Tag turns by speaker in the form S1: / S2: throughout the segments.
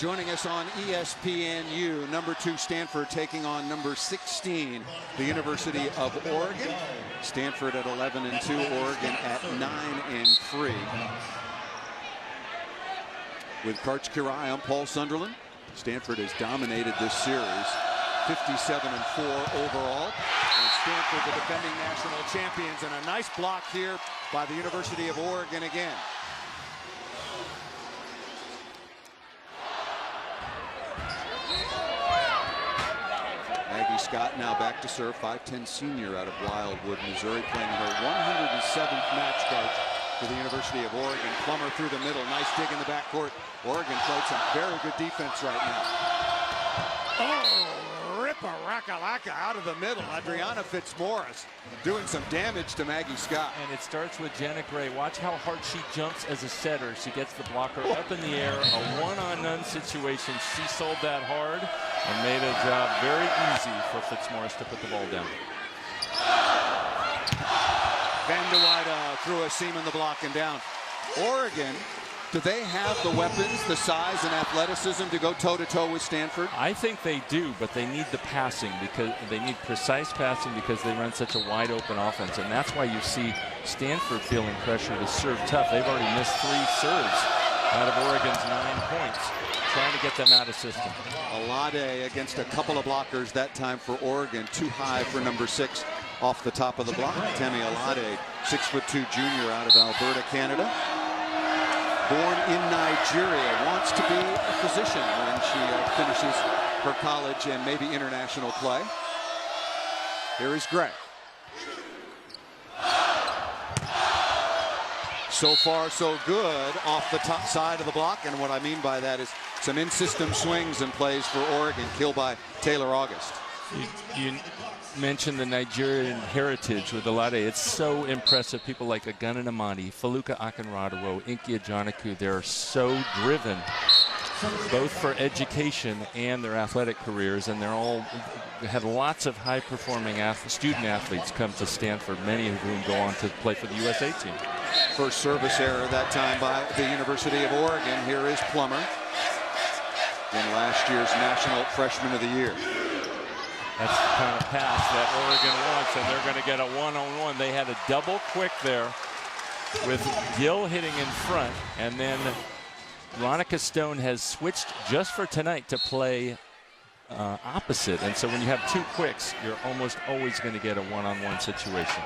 S1: joining us on ESPNU. Number 2 Stanford taking on number 16, the University of Oregon. Stanford at 11-2, Oregon at 9-3. With Karch Kirai, I'm Paul Sunderland. Stanford has dominated this series, 57-4 overall. And Stanford, the defending national champions, and a nice block here by the University of Oregon again. Maggie Scott now back to serve, 5'10" senior out of Wildwood, Missouri, playing her 107th match, Coach, for the University of Oregon. Plummer through the middle, nice dig in the backcourt. Oregon played some very good defense right now. Oh, rip-a-rack-a-lacka out of the middle. Adriana Fitzmaurice doing some damage to Maggie Scott.
S2: And it starts with Janet Gray. Watch how hard she jumps as a setter. She gets the blocker up in the air, a one-on-none situation. She sold that hard and made a job very easy for Fitzmaurice to put the ball down.
S1: Van de Weyde through a seam in the block and down. Oregon, do they have the weapons, the size and athleticism to go toe-to-toe with Stanford?
S2: I think they do, but they need the passing, because they need precise passing because they run such a wide-open offense. And that's why you see Stanford feeling pressure to serve tough. They've already missed 3 serves out of Oregon's 9 points, trying to get them out of system.
S1: Alade against a couple of blockers that time for Oregon. Too high for number 6 off the top of the block. Tammy Alade, 6'2" junior out of Alberta, Canada. Born in Nigeria, wants to be a physician when she finishes her college and maybe international play. Here is Gray. So far, so good off the top side of the block. And what I mean by that is some in-system swings and plays for Oregon, killed by Taylor August.
S2: You mentioned the Nigerian heritage with Alade. It's so impressive. People like Agana Namadi, Faluka Akinradaro, Inky Ajanaku, they're so driven, both for education and their athletic careers, and they're all had lots of high-performing student athletes come to Stanford, many of whom go on to play for the USA team.
S1: First service error that time by the University of Oregon. Here is Plummer in last year's National Freshman of the Year.
S2: That's the kind of pass that Oregon wants, and they're going to get a one-on-one. They had a double quick there with Gill hitting in front, and then Ronica Stone has switched just for tonight to play opposite. And so when you have 2 quicks, you're almost always going to get a one-on-one situation.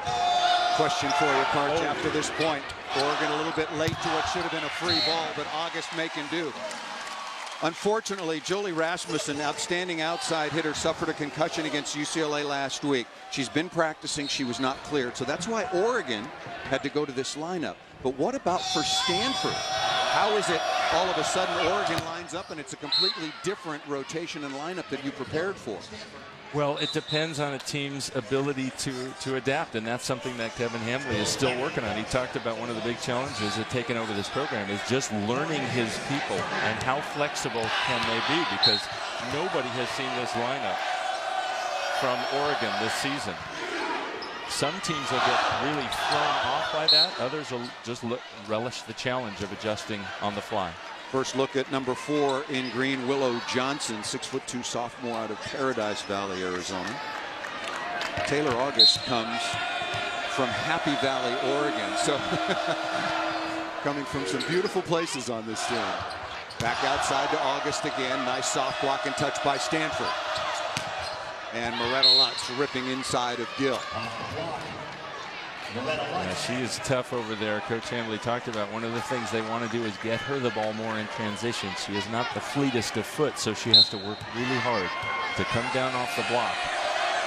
S1: Question for you, Karch, after this point. Oregon a little bit late to what should have been a free ball, but August making do. Unfortunately, Jolie Rasmussen, outstanding outside hitter, suffered a concussion against UCLA last week. She's been practicing. She was not cleared. So that's why Oregon had to go to this lineup. But what about for Stanford? How is it all of a sudden Oregon lines up and it's a completely different rotation and lineup that you prepared for?
S2: Well, it depends on a team's ability to adapt, and that's something that Kevin Hambley is still working on. He talked about one of the big challenges of taking over this program is just learning his people and how flexible can they be, because nobody has seen this lineup from Oregon this season. Some teams will get really thrown off by that. Others will just relish the challenge of adjusting on the fly.
S1: First look at number 4 in green, Willow Johnson, 6'2" sophomore out of Paradise Valley, Arizona. Taylor August comes from Happy Valley, Oregon. So coming from some beautiful places on this team. Back outside to August again. Nice soft block and touch by Stanford. And Moretta Lutz ripping inside of Gill.
S2: Yeah, she is tough over there. Coach Hambley talked about one of the things they want to do is get her the ball more in transition. She is not the fleetest of foot, so she has to work really hard to come down off the block,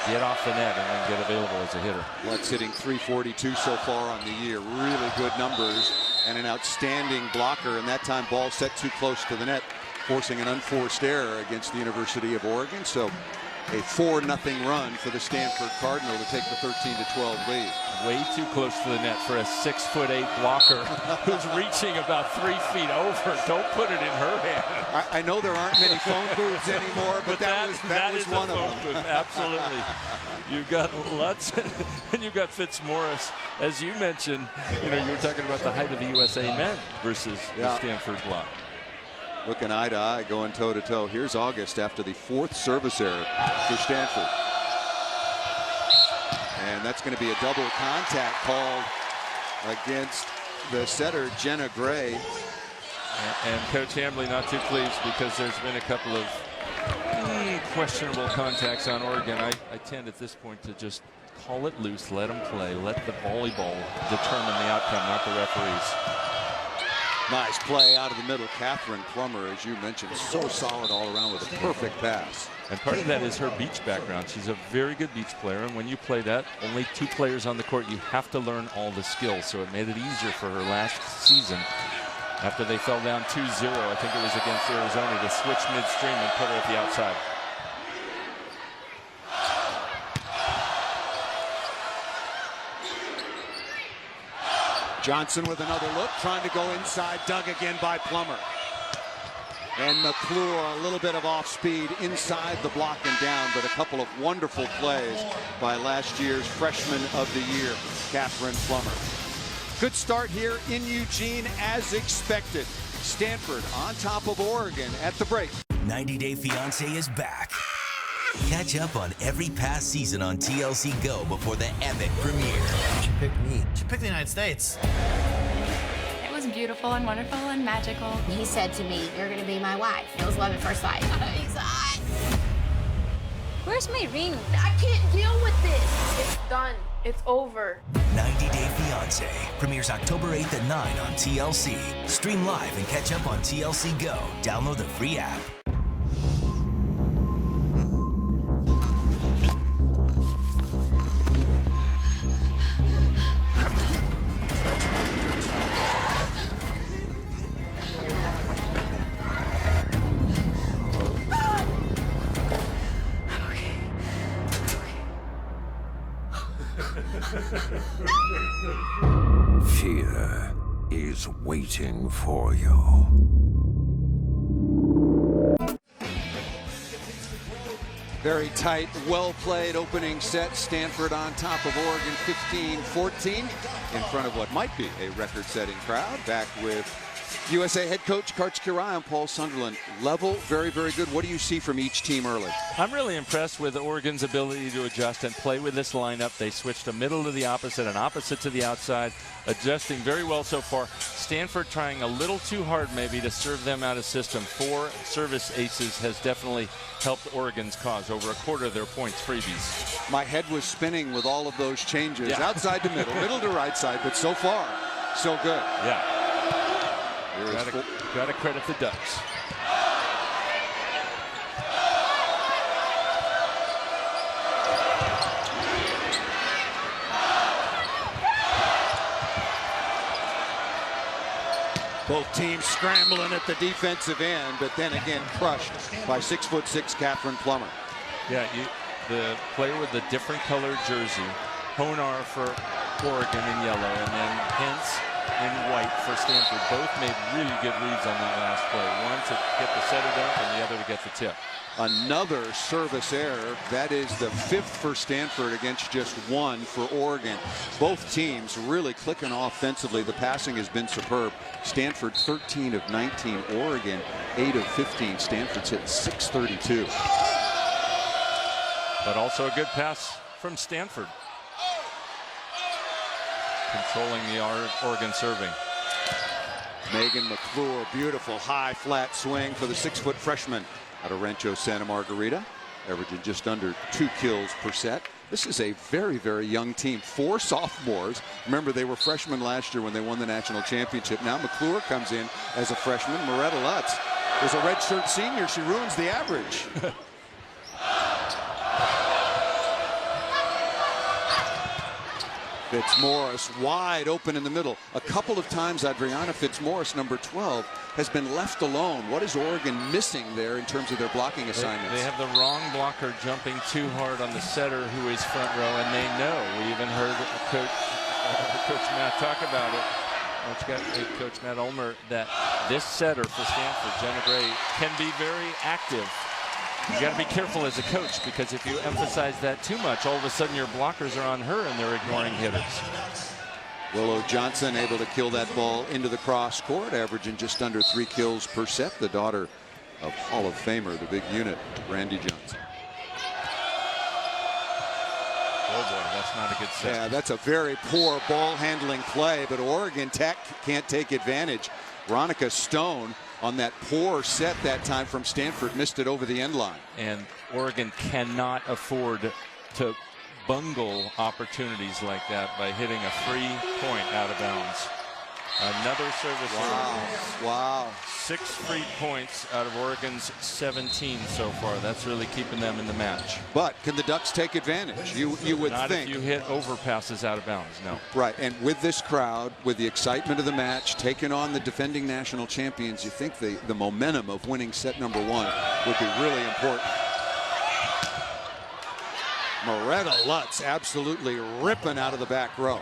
S2: get off the net, and then get available as a hitter.
S1: Lutz hitting .342 so far on the year. Really good numbers and an outstanding blocker. And that time ball set too close to the net, forcing an unforced error against the University of Oregon. So a 4-0 run for the Stanford Cardinal to take the 13-12 lead.
S2: Way too close to the net for a 6'8" blocker who's reaching about 3 feet over. Don't put it in her hand.
S1: I know there aren't many phone booths anymore, but that was one of them.
S2: Absolutely. You've got Lutz and you've got Fitzmaurice. As you mentioned, you were talking about the height of the USA men versus the Stanford block.
S1: looking eye to eye, going toe to toe. Here's August after the 4th service error for Stanford. And that's going to be a double contact called against the setter, Jenna Gray.
S2: And Coach Hambly not too pleased because there's been a couple of questionable contacts on Oregon. I tend at this point to just call it loose, let them play, let the volleyball determine the outcome, not the referees.
S1: Nice play out of the middle. Catherine Plummer, as you mentioned, so solid all around with a perfect pass.
S2: And part of that is her beach background. She's a very good beach player, and when you play that, only 2 players on the court, you have to learn all the skills. So it made it easier for her last season after they fell down 2-0. I think it was against Arizona, to switch midstream and put her at the outside.
S1: Johnson with another look, trying to go inside, dug again by Plummer. And McClure, a little bit of off speed inside the block and down, but a couple of wonderful plays by last year's freshman of the year, Catherine Plummer. Good start here in Eugene as expected. Stanford on top of Oregon at the break.
S3: 90 Day Fiancé is back. Catch up on every past season on TLC Go before the epic premiere.
S4: She picked me. She picked the United States.
S5: It was beautiful and wonderful and magical.
S6: He said to me, "You're gonna be my wife." It was love at first sight. He's hot.
S5: Where's my ring?
S6: I can't deal with this.
S7: It's done. It's over.
S3: 90 Day Fiancé premieres October 8th at 9 on TLC. Stream live and catch up on TLC Go. Download the free app.
S8: Fear is waiting for you.
S1: Very tight, well played opening set. Stanford on top of Oregon 15-14 in front of what might be a record-setting crowd. Back with USA head coach Coach Kirai and Paul Sunderland. Level, very, very good. What do you see from each team early?
S2: I'm really impressed with Oregon's ability to adjust and play with this lineup. They switched a middle to the opposite, an opposite to the outside, adjusting very well so far. Stanford trying a little too hard maybe to serve them out of system. 4 service aces has definitely helped Oregon's cause. Over a quarter of their points freebies.
S1: My head was spinning with all of those changes.
S2: Yeah.
S1: Outside to middle, middle to right side, but so far, so good.
S2: Yeah. Got to credit the Ducks.
S1: Both teams scrambling at the defensive end, but then again crushed by 6'6" Catherine Plummer.
S2: Yeah, the player with the different colored jersey, Honar for Oregon in yellow, and then Hintz in white for Stanford. Both made really good reads on that last play. One to get the setter dunk and the other to get the tip.
S1: Another service error. That is the 5th for Stanford against just 1 for Oregon. Both teams really clicking offensively. The passing has been superb. Stanford 13 of 19. Oregon 8 of 15. Stanford's hit 632.
S2: But also a good pass from Stanford. Controlling the Oregon serving.
S1: Megan McClure, beautiful high flat swing for the 6-foot freshman out of Rancho Santa Margarita, averaging just under 2 kills per set. This is a very, very young team. 4 sophomores. Remember, they were freshmen last year when they won the national championship. Now McClure comes in as a freshman. Moretta Lutz is a redshirt senior. She ruins the average. Fitzmaurice wide open in the middle. A couple of times Adriana Fitzmaurice, number 12, has been left alone. What is Oregon missing there in terms of their blocking assignments?
S2: They have the wrong blocker jumping too hard on the setter, who is front row, and they know. We even heard Coach Matt talk about it. Coach Matt Ulmer, that this setter for Stanford, Jenna Gray, can be very active. You got to be careful as a coach, because if you emphasize that too much, all of a sudden your blockers are on her and they're ignoring hitters.
S1: Willow Johnson able to kill that ball into the cross court, averaging just under 3 kills per set. The daughter of Hall of Famer, the big unit, Randy Johnson.
S2: Oh boy, that's not a good set.
S1: Yeah, that's a very poor ball handling play, but Oregon Tech can't take advantage. Veronica Stone on that poor set that time from Stanford missed it over the end line.
S2: And Oregon cannot afford to bungle opportunities like that by hitting a free point out of bounds. Another service.
S1: Wow.
S2: 6 free points out of Oregon's 17 so far. That's really keeping them in the match.
S1: But can the Ducks take advantage? You would
S2: Not
S1: think.
S2: if you hit overpasses out of bounds, no.
S1: Right, and with this crowd, with the excitement of the match, taking on the defending national champions, you think the momentum of winning set number 1 would be really important. Moretta Lutz absolutely ripping out of the back row.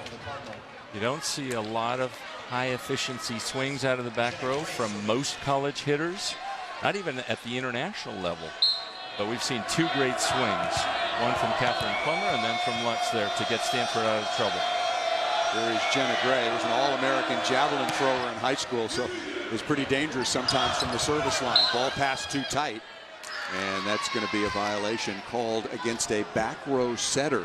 S2: You don't see a lot of high efficiency swings out of the back row from most college hitters, not even at the international level. But we've seen 2 great swings, one from Catherine Plummer and then from Lutz there to get Stanford out of trouble.
S1: There is Jenna Gray, who was an All-American javelin thrower in high school, so it was pretty dangerous sometimes from the service line. Ball passed too tight, and that's going to be a violation called against a back row setter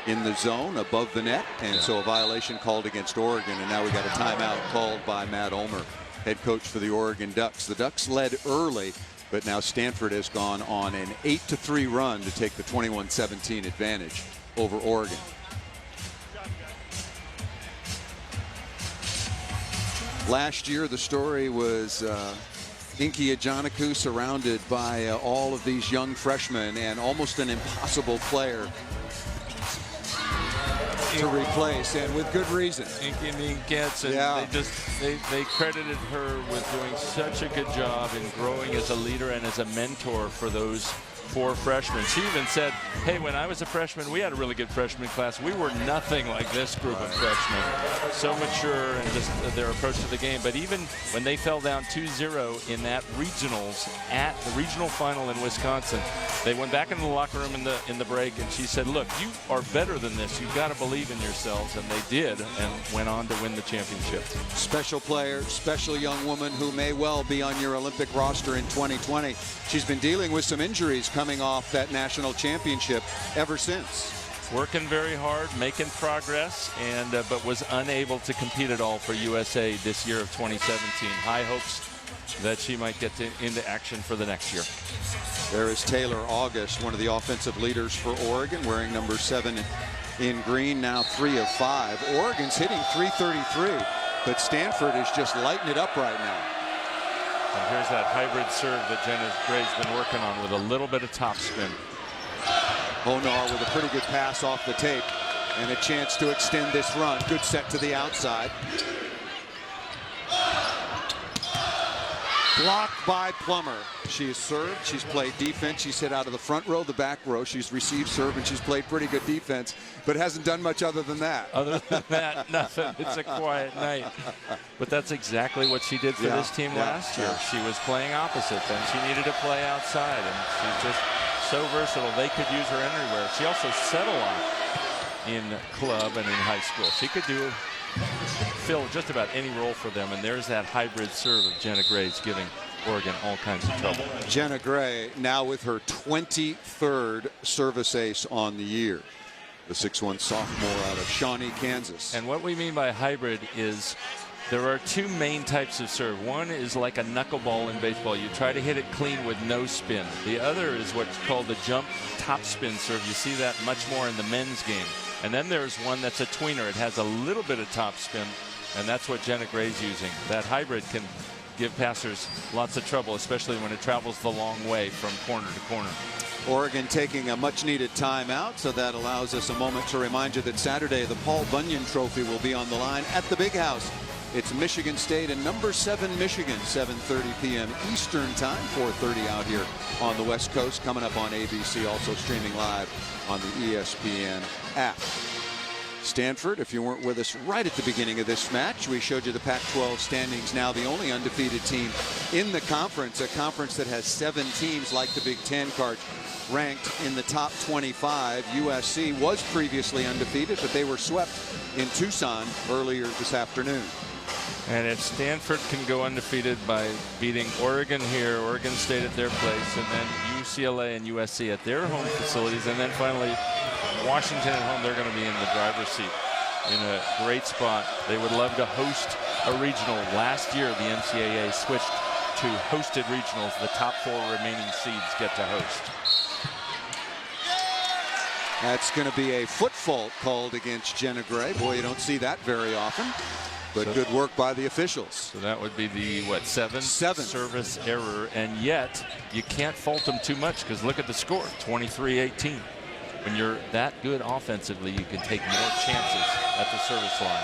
S1: in the zone above the net, and so a violation called against Oregon, and now we got a timeout called by Matt Ulmer, head coach for the Oregon Ducks. The Ducks led early, but now Stanford has gone on an 8-3 run to take the 21-17 advantage over Oregon. Last year the story was Inky Ajanaku surrounded by all of these young freshmen and almost an impossible player to replace, and with good reason.
S2: Inky Ninkets, and they credited her with doing such a good job in growing as a leader and as a mentor for those 4 freshmen. She even said, hey, when I was a freshman, we had a really good freshman class. We were nothing like this group of freshmen. So mature and just their approach to the game. But even when they fell down 2-0 in that regionals at the regional final in Wisconsin, they went back into the locker room in the break, and she said, look, you are better than this. You've got to believe in yourselves. And they did, and went on to win the championship.
S1: Special player, special young woman who may well be on your Olympic roster in 2020. She's been dealing with some injuries coming off that national championship ever since.
S2: Working very hard, making progress, and but was unable to compete at all for USA this year of 2017. High hopes that she might get into action for the next year.
S1: There is Taylor August, one of the offensive leaders for Oregon, wearing number 7 in green, now 3 of 5. Oregon's hitting .333, but Stanford is just lighting it up right now.
S2: And here's that hybrid serve that Jenna Gray's been working on with a little bit of topspin.
S1: Honar with a pretty good pass off the tape and a chance to extend this run. Good set to the outside. Blocked by Plummer. She has served, she's played defense, she's hit out of the front row, the back row, she's received serve, and she's played pretty good defense, but hasn't done much other than that.
S2: Other than that, nothing. It's a quiet night. But that's exactly what she did for this team last year. She was playing opposite them. She needed to play outside, and she's just so versatile. They could use her anywhere. She also set a lot in club and in high school. She could fill just about any role for them, and there's that hybrid serve of Jenna Gray's giving Oregon all kinds of trouble.
S1: Jenna Gray now with her 23rd service ace on the year. The 6'1" sophomore out of Shawnee, Kansas.
S2: And what we mean by hybrid is there are 2 main types of serve. One is like a knuckleball in baseball. You try to hit it clean with no spin. The other is what's called the jump topspin serve. You see that much more in the men's game. And then there's one that's a tweener. It has a little bit of topspin, and that's what Jenna Gray's using. That hybrid can give passers lots of trouble, especially when it travels the long way from corner to corner.
S1: Oregon taking a much-needed timeout, so that allows us a moment to remind you that Saturday the Paul Bunyan Trophy will be on the line at the Big House. It's Michigan State and number 7 Michigan, 7:30 p.m. Eastern Time, 4:30 out here on the West Coast. Coming up on ABC, also streaming live on the ESPN app. Stanford, if you weren't with us right at the beginning of this match, we showed you the Pac-12 standings. Now the only undefeated team in the conference, a conference that has 7 teams like the Big Ten, Card, ranked in the top 25. USC was previously undefeated, but they were swept in Tucson earlier this afternoon.
S2: And if Stanford can go undefeated by beating Oregon here, Oregon State at their place, and then UCLA and USC at their home facilities, and then finally Washington at home, they're going to be in the driver's seat in a great spot. They would love to host a regional. Last year, the NCAA switched to hosted regionals. The top 4 remaining seeds get to host.
S1: That's going to be a foot fault called against Jenna Gray. Boy, you don't see that very often. But good work by the officials.
S2: So that would be the, what, 7th service error. And yet, you can't fault them too much because look at the score, 23-18. When you're that good offensively, you can take more chances at the service line.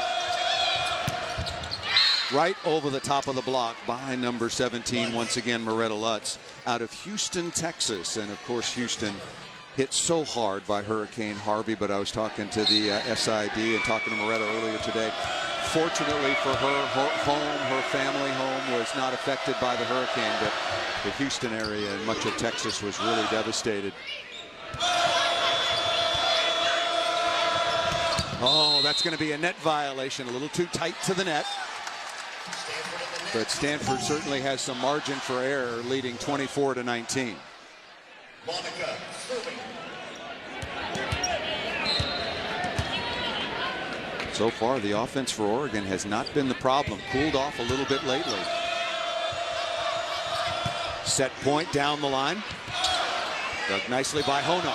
S1: Right over the top of the block by number 17, once again, Moretta Lutz out of Houston, Texas. And, of course, Houston hit so hard by Hurricane Harvey. But I was talking to the SID and talking to Moretta earlier today. Fortunately for her, her family home was not affected by the hurricane, but the Houston area and much of Texas was really devastated. Oh, that's going to be a net violation, a little too tight to the net. But Stanford certainly has some margin for error, leading 24-19. So far, the offense for Oregon has not been the problem. Cooled off a little bit lately. Set point down the line. Dug nicely by Hono.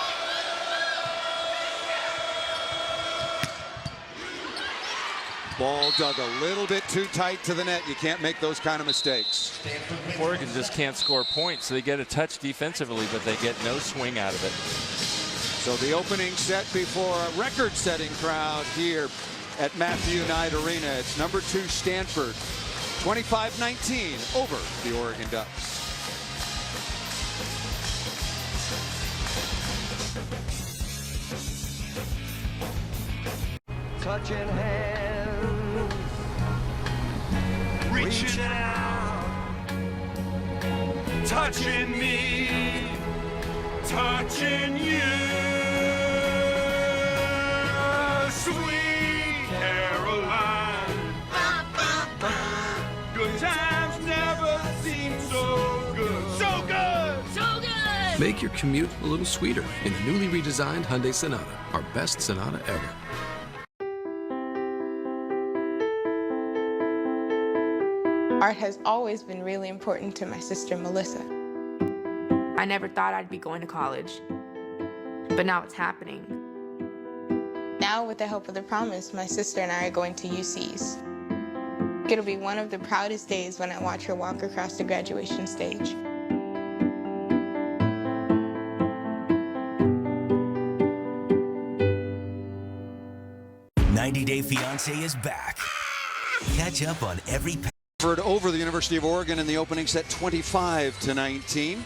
S1: Ball dug a little bit too tight to the net. You can't make those kind of mistakes.
S2: Oregon just can't score points. They get a touch defensively, but they get no swing out of it.
S1: So the opening set before a record-setting crowd here at Matthew Knight Arena. It's number 2 Stanford, 25-19 over the Oregon Ducks.
S8: Touching hands, reaching out, touching me, touching you. Sweet Caroline, good times never seem so good. So good!
S5: So good!
S9: Make your commute a little sweeter in the newly redesigned Hyundai Sonata, our best Sonata ever.
S7: Art has always been really important to my sister Melissa.
S5: I never thought I'd be going to college, but now it's happening.
S7: Now, with the help of the Promise, my sister and I are going to UC's. It'll be one of the proudest days when I watch her walk across the graduation stage.
S3: Day Fiance is back. Catch up on every
S1: over the University of Oregon in the opening set, 25-19.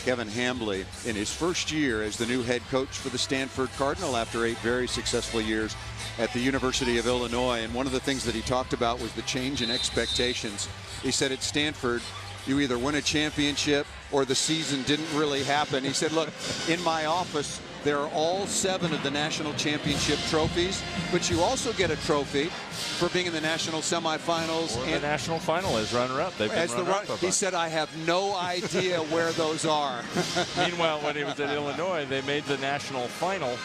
S1: Kevin Hambly in his first year as the new head coach for the Stanford Cardinal after 8 very successful years at the University of Illinois. And one of the things that he talked about was the change in expectations. He said at Stanford, you either win a championship or the season didn't really happen. He said, look, in my office, there are all 7 of the national championship trophies, but you also get a trophy for being in the national semifinals.
S2: Or and the national final as runner-up. They've been runner-up.
S1: He said, I have no idea where those are.
S2: Meanwhile, when he was at Illinois, they made the national final,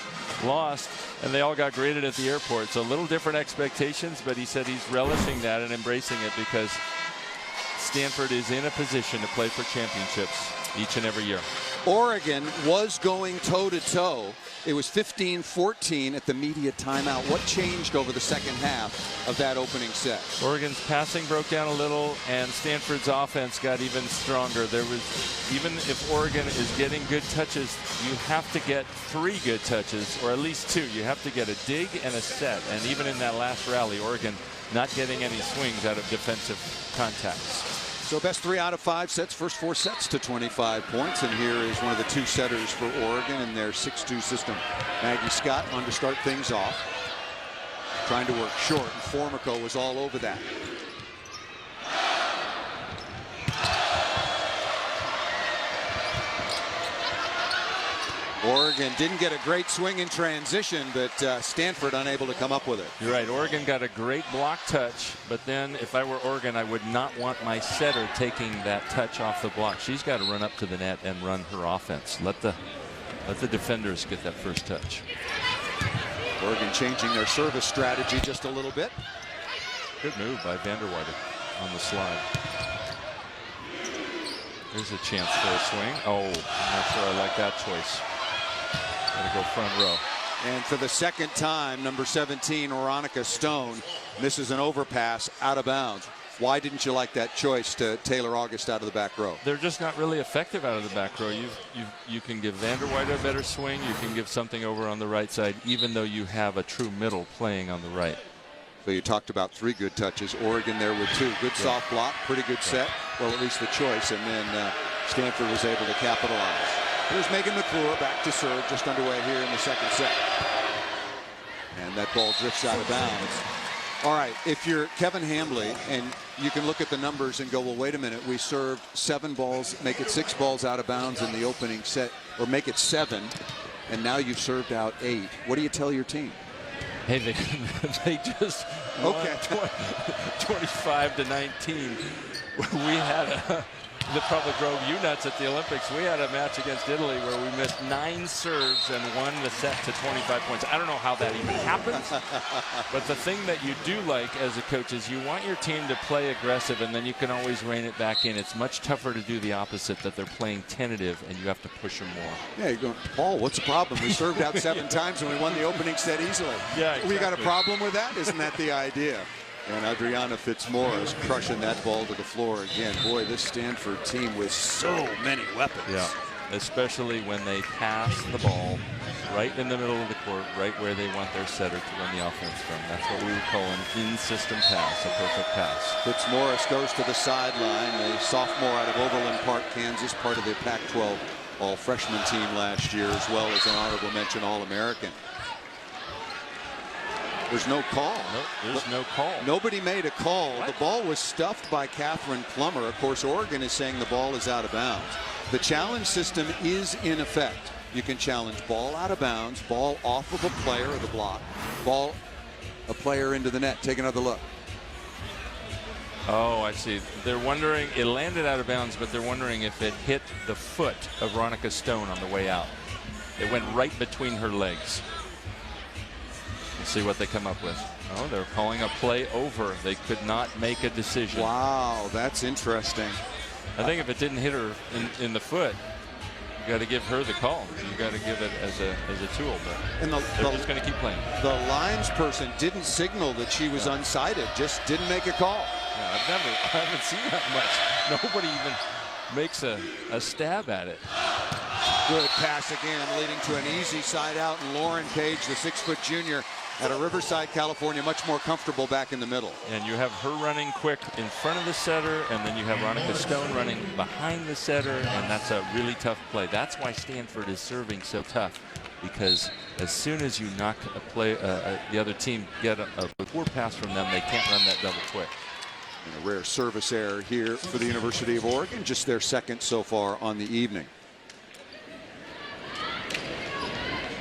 S2: lost, and they all got graded at the airport. So a little different expectations, but he said he's relishing that and embracing it because Stanford is in a position to play for championships each and every year.
S1: Oregon was going toe-to-toe. It was 15-14 at the media timeout. What changed over the second half of that opening set?
S2: Oregon's passing broke down a little, and Stanford's offense got even stronger. There was, even if Oregon is getting good touches, you have to get 3 good touches, or at least 2. You have to get a dig and a set. And even in that last rally, Oregon not getting any swings out of defensive contacts.
S1: So best 3 out of 5 sets, first 4 sets to 25 points. And here is one of the 2 setters for Oregon in their 6-2 system. Maggie Scott on to start things off. trying to work short, and Formico was all over that. Oregon didn't get a great swing in transition, but Stanford unable to come up with it.
S2: You're right. Oregon got a great block touch, but then if I were Oregon, I would not want my setter taking that touch off the block. She's got to run up to the net and run her offense. Let the defenders get that first touch.
S1: Oregon changing their service strategy just a little bit.
S2: Good move by Vanderwater on the slide. There's a chance for a swing. Oh, I'm not sure I like that choice. Got to go front row.
S1: And for the second time, number 17, Veronica Stone, misses an overpass out of bounds. Why didn't you like that choice to Taylor August out of the back row?
S2: They're just not really effective out of the back row. You can give Vanderwater a better swing. You can give something over on the right side, even though you have a true middle playing on the right.
S1: So you talked about 3 good touches. Oregon there with 2. Good soft block, pretty good set. Well, at least the choice. And then Stanford was able to capitalize. Here's Megan McClure back to serve, just underway here in the second set. And that ball drifts out of bounds. All right, if you're Kevin Hambly, and you can look at the numbers and go, well, wait a minute, we served 7 balls, make it 6 balls out of bounds in the opening set, or make it 7, and now you've served out 8. What do you tell your team?
S2: Hey, they just won 25-19. We had the Public Grove U-Nuts at the Olympics. We had a match against Italy where we missed 9 serves and won the set to 25 points. I don't know how that even happens, but the thing that you do like as a coach is you want your team to play aggressive, and then you can always rein it back in. It's much tougher to do the opposite, that they're playing tentative and you have to push them more.
S1: Yeah, you're going, Paul, what's the problem? We served out 7 times and we won the opening set easily.
S2: Yeah, exactly.
S1: We got a problem with that? Isn't that the idea? And Adriana Fitzmaurice crushing that ball to the floor again. Boy, this Stanford team with so many weapons.
S2: Yeah, especially when they pass the ball right in the middle of the court, right where they want their setter to run the offense from. That's what we would call an in-system pass, a perfect pass.
S1: Fitzmaurice goes to the sideline, a sophomore out of Overland Park, Kansas, part of the Pac-12 all-freshman team last year, as well as an honorable mention All-American. There's no call.
S2: Nope, there's no call.
S1: Nobody made a call.
S2: What?
S1: The ball was stuffed by Catherine Plummer. Of course, Oregon is saying the ball is out of bounds. The challenge system is in effect. You can challenge ball out of bounds, ball off of a player of the block, ball a player into the net. Take another look.
S2: Oh, I see. They're wondering, it landed out of bounds, but they're wondering if it hit the foot of Veronica Stone on the way out. It went right between her legs. Let's see what they come up with. Oh, they're calling a play over. They could not make a decision.
S1: Wow, that's interesting.
S2: I think if it didn't hit her in the foot, you got to give her the call. You got to give it as a tool. But
S1: and
S2: they're just going to keep playing.
S1: The lines person didn't signal that she was unsighted. Just didn't make a call.
S2: Yeah, I haven't seen that much. Nobody even makes a stab at it.
S1: Good pass again, leading to an easy side out. And Lauren Page, the 6-foot junior, out of Riverside, California, much more comfortable back in the middle.
S2: And you have her running quick in front of the setter, and then you have Veronica Stone running behind the setter, and that's a really tough play. That's why Stanford is serving so tough, because as soon as you knock a play, the other team get a poor pass from them, they can't run that double quick.
S1: And a rare service error here for the University of Oregon, just their second so far on the evening.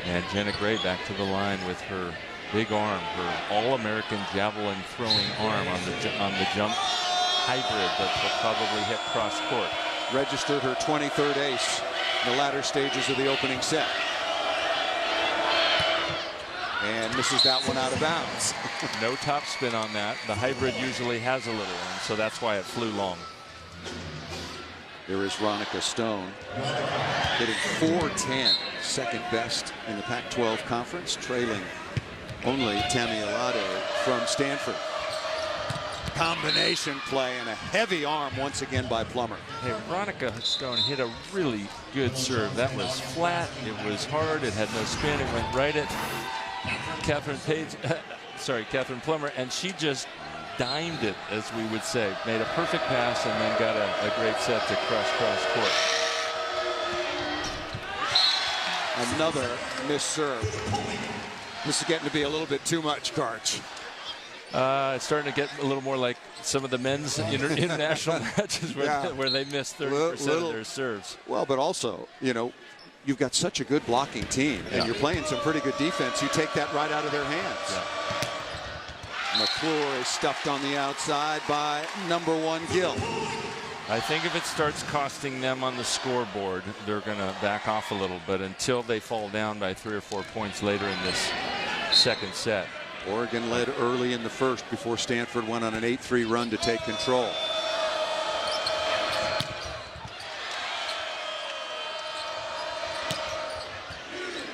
S2: And Jenna Gray back to the line with her big arm, her All-American javelin throwing arm on the jump hybrid that will probably hit cross court.
S1: Registered her 23rd ace in the latter stages of the opening set. And misses that one out of bounds.
S2: No topspin on that. The hybrid usually has a little, and so that's why it flew long.
S1: There is Veronica Stone hitting .410, second best in the Pac-12 conference, trailing only Tammy Alade from Stanford. Combination play and a heavy arm once again by Plummer.
S2: Hey, Veronica Stone hit a really good serve. That was flat, it was hard, it had no spin, it went right at Catherine Plummer, and she just dimed it, as we would say. Made a perfect pass and then got a great set to cross court.
S1: Another missed serve. This is getting to be a little bit too much, Karch.
S2: It's starting to get a little more like some of the men's international matches where they miss 30% of their serves.
S1: Well, but also, you know, you've got such a good blocking team, and you're playing some pretty good defense. You take that right out of their hands. Yeah. McClure is stuffed on the outside by #1 Gill.
S2: I think if it starts costing them on the scoreboard, they're going to back off a little. But until they fall down by 3 or 4 points later in this second set.
S1: Oregon led early in the first before Stanford went on an 8-3 run to take control.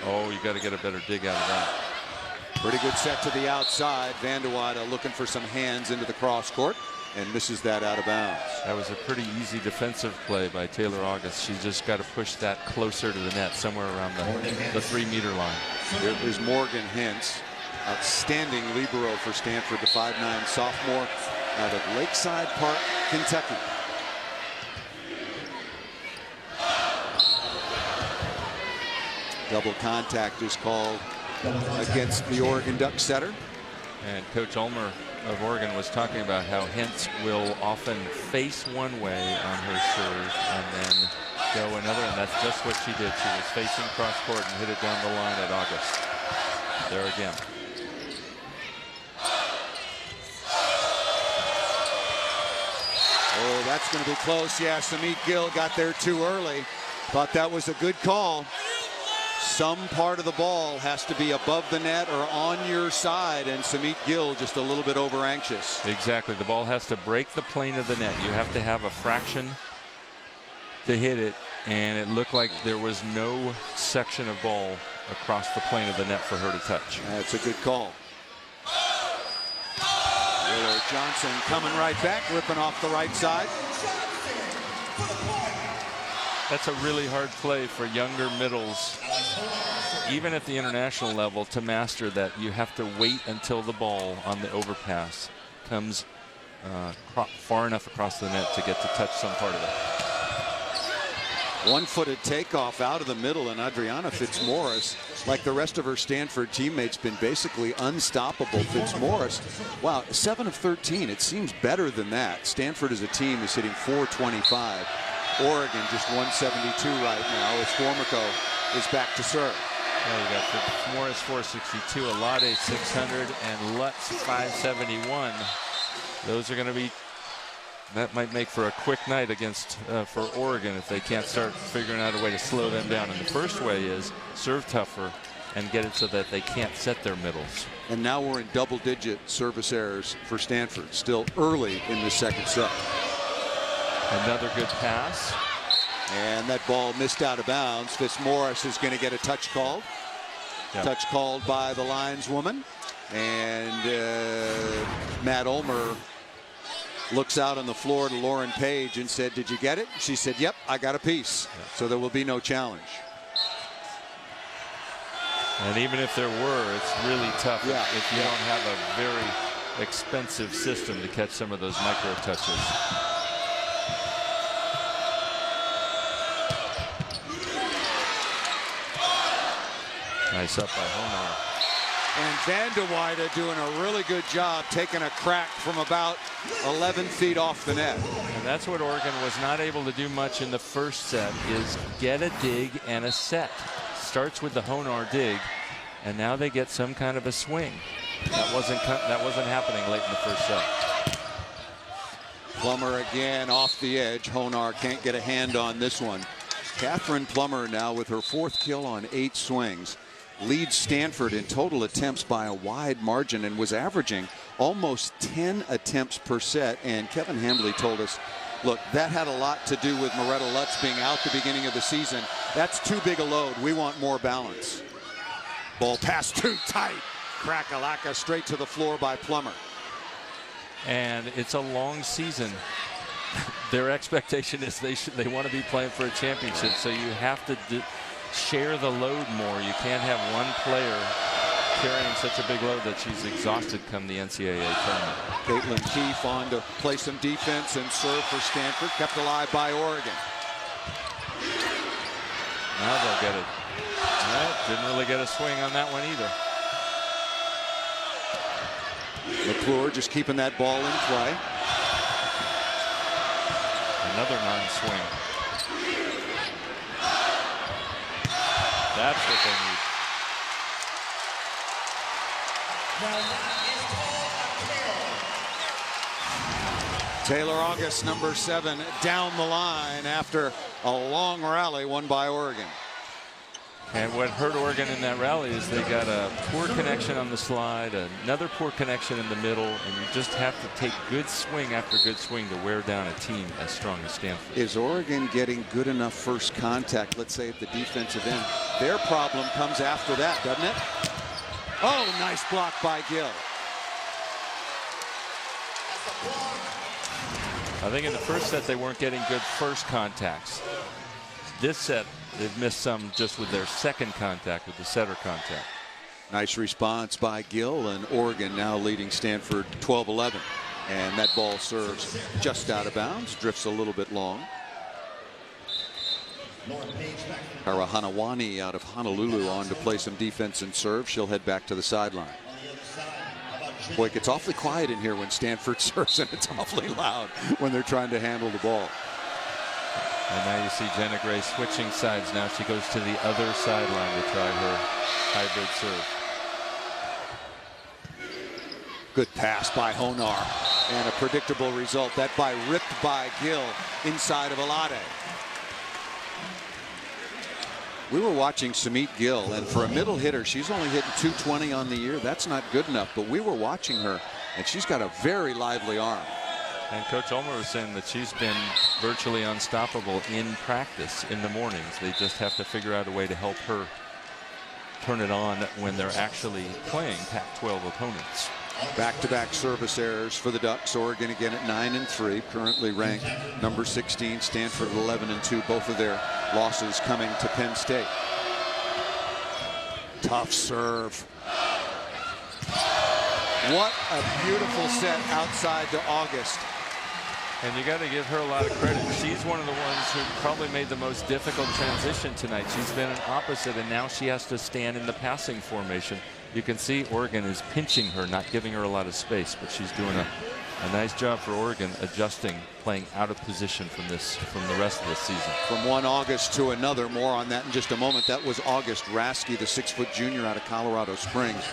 S2: Oh, you got to get a better dig out of that.
S1: Pretty good set to the outside. Van de Weyde looking for some hands into the cross court and misses that out of bounds.
S2: That was a pretty easy defensive play by Taylor August. She just got to push that closer to the net, somewhere around the 3-meter line.
S1: Here is Morgan Hintz. Outstanding libero for Stanford, the 5'9" sophomore out of Lakeside Park, Kentucky. Double contact is called against the Oregon Ducks setter.
S2: And Coach Ulmer of Oregon was talking about how Hintz will often face one way on her serve and then go another, and that's just what she did. She was facing cross court and hit it down the line at August. There again.
S1: Oh, that's going to be close. Yeah, Sumit Gill got there too early. Thought that was a good call. Some part of the ball has to be above the net or on your side, and Sumit Gill just a little bit over anxious.
S2: Exactly. The ball has to break the plane of the net. You have to have a fraction to hit it, and it looked like there was no section of ball across the plane of the net for her to touch.
S1: That's a good call. Willard Johnson coming right back, ripping off the right side.
S2: That's a really hard play for younger middles, even at the international level, to master that. You have to wait until the ball on the overpass comes far enough across the net to get to touch some part of it.
S1: One-footed takeoff out of the middle, and Adriana Fitzmaurice, like the rest of her Stanford teammates, been basically unstoppable. Fitzmaurice, wow, 7 of 13. It seems better than that. Stanford as a team is hitting .425. Oregon just 172 right now as Formico is back to serve.
S2: Well, you got Fitzmaurice 462, Alade 600, and Lutz 571. Those are going to be. That might make for a quick night against for Oregon if they can't start figuring out a way to slow them down. And the first way is serve tougher and get it so that they can't set their middles.
S1: And now we're in double-digit service errors for Stanford, still early in the second set.
S2: Another good pass.
S1: And that ball missed out of bounds. Fitzmaurice is going to get a touch called. Yep. Touch called by the lineswoman. And Matt Ulmer looks out on the floor to Lauren Page and said, "Did you get it?" She said, "Yep, I got a piece." Yeah. So there will be no challenge.
S2: And even if there were, it's really tough if you don't have a very expensive system to catch some of those micro touches. Nice up by Honar.
S1: And Van de Weyde doing a really good job taking a crack from about 11 feet off the net.
S2: And that's what Oregon was not able to do much in the first set, is get a dig and a set. Starts with the Honar dig, and now they get some kind of a swing. That wasn't happening late in the first set.
S1: Plummer again off the edge. Honar can't get a hand on this one. Catherine Plummer now with her 4th kill on 8 swings. Leads Stanford in total attempts by a wide margin and was averaging almost 10 attempts per set. And Kevin Hambley told us, look, that had a lot to do with Moretta Lutz being out the beginning of the season. That's too big a load. We want more balance. Ball pass too tight. Crack-a-lacka straight to the floor by Plummer.
S2: And it's a long season. Their expectation is they want to be playing for a championship, so you have to share the load more. You can't have one player carrying such a big load that she's exhausted come the NCAA tournament.
S1: Caitlin Keefe on to play some defense and serve for Stanford, kept alive by Oregon.
S2: Now they'll get it. No, didn't really get a swing on that one either.
S1: McClure just keeping that ball in play.
S2: Another non-swing. That's what they need.
S1: Taylor August, number 7, down the line after a long rally won by Oregon.
S2: And what hurt Oregon in that rally is they got a poor connection on the slide, another poor connection in the middle, and you just have to take good swing after good swing to wear down a team as strong as Stanford.
S1: Is Oregon getting good enough first contact, let's say at the defensive end? Their problem comes after that, doesn't it? Oh, nice block by Gill.
S2: I think in the first set they weren't getting good first contacts. This set they've missed some just with their second contact, with the setter contact.
S1: Nice response by Gill, and Oregon now leading Stanford 12-11. And that ball serves just out of bounds, drifts a little bit long. Kara Hanawani out of Honolulu on to play some defense and serve. She'll head back to the sideline. Boy, it gets awfully quiet in here when Stanford serves, and it's awfully loud when they're trying to handle the ball.
S2: And now you see Jenna Gray switching sides. Now she goes to the other sideline to try her hybrid serve.
S1: Good pass by Honar, and a predictable result. That by ripped by Gill inside of Alade. We were watching Sumit Gill, and for a middle hitter, she's only hitting .220 on the year. That's not good enough, but we were watching her, and she's got a very lively arm.
S2: And Coach Ulmer was saying that she's been virtually unstoppable in practice in the mornings. They just have to figure out a way to help her turn it on when they're actually playing Pac-12 opponents.
S1: Back-to-back service errors for the Ducks. Oregon again at 9-3, currently ranked number 16. Stanford 11-2. Both of their losses coming to Penn State. Tough serve. What a beautiful set outside to August.
S2: And you got to give her a lot of credit. She's one of the ones who probably made the most difficult transition tonight. She's been an opposite, and now she has to stand in the passing formation. You can see Oregon is pinching her, not giving her a lot of space, but she's doing a nice job for Oregon adjusting, playing out of position from the rest of this season.
S1: From one August to another, more on that in just a moment. That was August Rasky, the 6-foot junior out of Colorado Springs,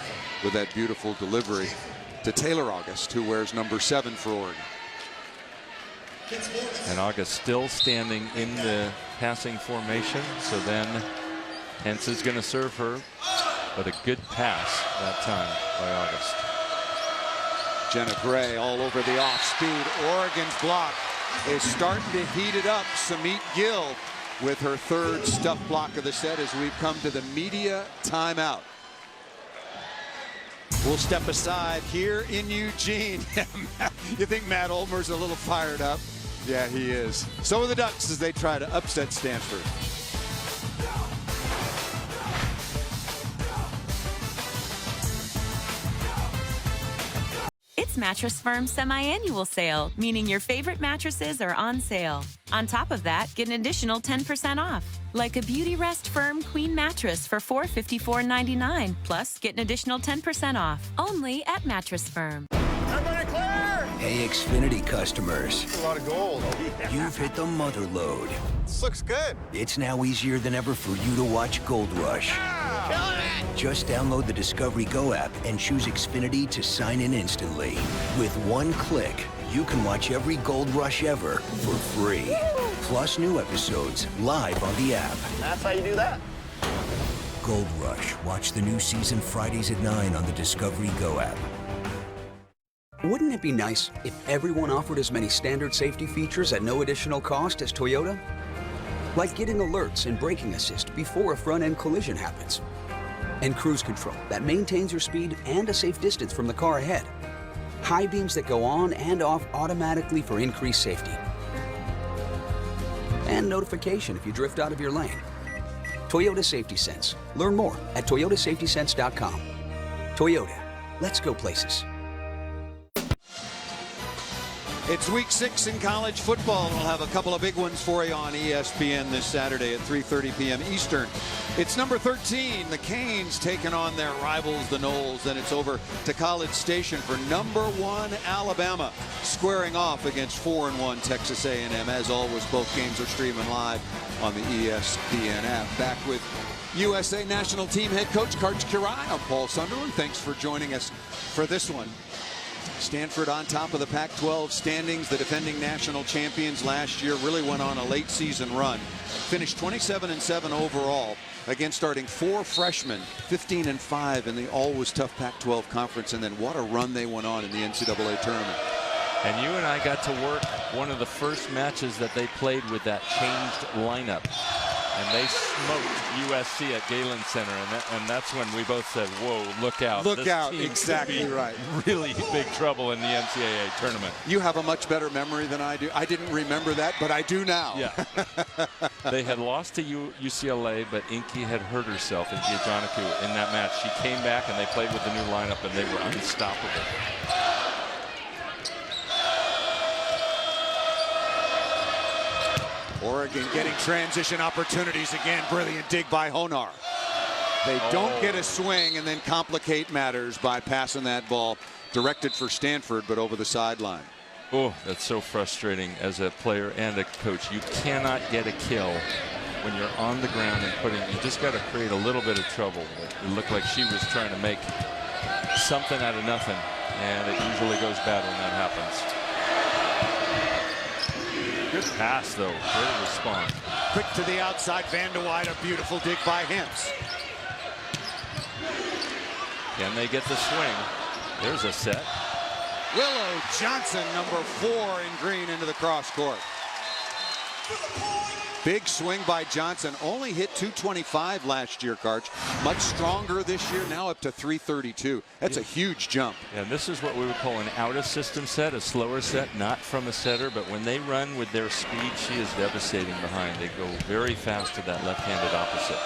S1: with that beautiful delivery to Taylor August, who wears number 7 for Oregon.
S2: And August still standing in the passing formation, so then Hentz is going to serve her, but a good pass that time by August.
S1: Jenna Gray all over the off-speed. Oregon's block is starting to heat it up. Sumit Gill with her third stuff block of the set as we've come to the media timeout. We'll step aside here in Eugene. You think Matt Ulmer's a little fired up? Yeah, he is. So are the Ducks as they try to upset Stanford.
S10: It's Mattress Firm's semi-annual sale, meaning your favorite mattresses are on sale. On top of that, get an additional 10% off, like a Beauty Rest Firm Queen mattress for $454.99. Plus, get an additional 10% off, only at Mattress Firm.
S8: Everybody clear?
S11: Hey, Xfinity customers.
S8: A lot of gold.
S11: You've hit the mother load.
S8: This looks good.
S11: It's now easier than ever for you to watch Gold Rush. Just download the Discovery Go app and choose Xfinity to sign in instantly. With one click, you can watch every Gold Rush ever for free. Plus new episodes live on the app.
S8: That's how you do that.
S11: Gold Rush. Watch the new season Fridays at 9 on the Discovery Go app.
S12: Wouldn't it be nice if everyone offered as many standard safety features at no additional cost as Toyota? Like getting alerts and braking assist before a front-end collision happens. And cruise control that maintains your speed and a safe distance from the car ahead. High beams that go on and off automatically for increased safety. And notification if you drift out of your lane. Toyota Safety Sense. Learn more at toyotasafetysense.com. Toyota. Let's go places.
S1: It's week 6 in college football. We'll have a couple of big ones for you on ESPN this Saturday at 3:30 p.m. Eastern. It's number 13, the Canes taking on their rivals, the Noles. Then it's over to College Station for number 1 Alabama, squaring off against 4-1 Texas A&M. As always, both games are streaming live on the ESPN app. Back with USA National Team head coach Coach Kirai. I'm Paul Sunderland. Thanks for joining us for this one. Stanford on top of the Pac-12 standings. The defending national champions last year really went on a late season run. Finished 27-7 overall against starting 4 freshmen, 15-5 in the always tough Pac-12 conference. And then what a run they went on in the NCAA tournament.
S2: And you and I got to work one of the first matches that they played with that changed lineup. And they smoked USC at Galen Center, and that's when we both said, "Whoa, look out!
S1: Look
S2: this
S1: out!"
S2: Team
S1: exactly right.
S2: Really big trouble in the NCAA tournament.
S1: You have a much better memory than I do. I didn't remember that, but I do now.
S2: Yeah. They had lost to UCLA, but Inky had hurt herself, Inky Ajanaku, in that match. She came back, and they played with the new lineup, and they were unstoppable.
S1: Oregon getting transition opportunities again. Brilliant dig by Honar. They don't get a swing and then complicate matters by passing that ball directed for Stanford, but over the sideline.
S2: Oh, that's so frustrating as a player and a coach. You cannot get a kill when you're on the ground and you just got to create a little bit of trouble. It looked like she was trying to make something out of nothing, and it usually goes bad when that happens. Good pass, though. Great response.
S1: Quick to the outside. Van de Weyde, a beautiful dig by Hintz.
S2: Can they get the swing? There's a set.
S1: Willow Johnson, number 4 in green, into the cross court. Big swing by Johnson. Only hit 225 last year, Karch. Much stronger this year, now up to 332. That's a huge jump.
S2: And this is what we would call an out-of-system set, a slower set, not from a setter. But when they run with their speed, she is devastating behind. They go very fast to that left-handed opposite.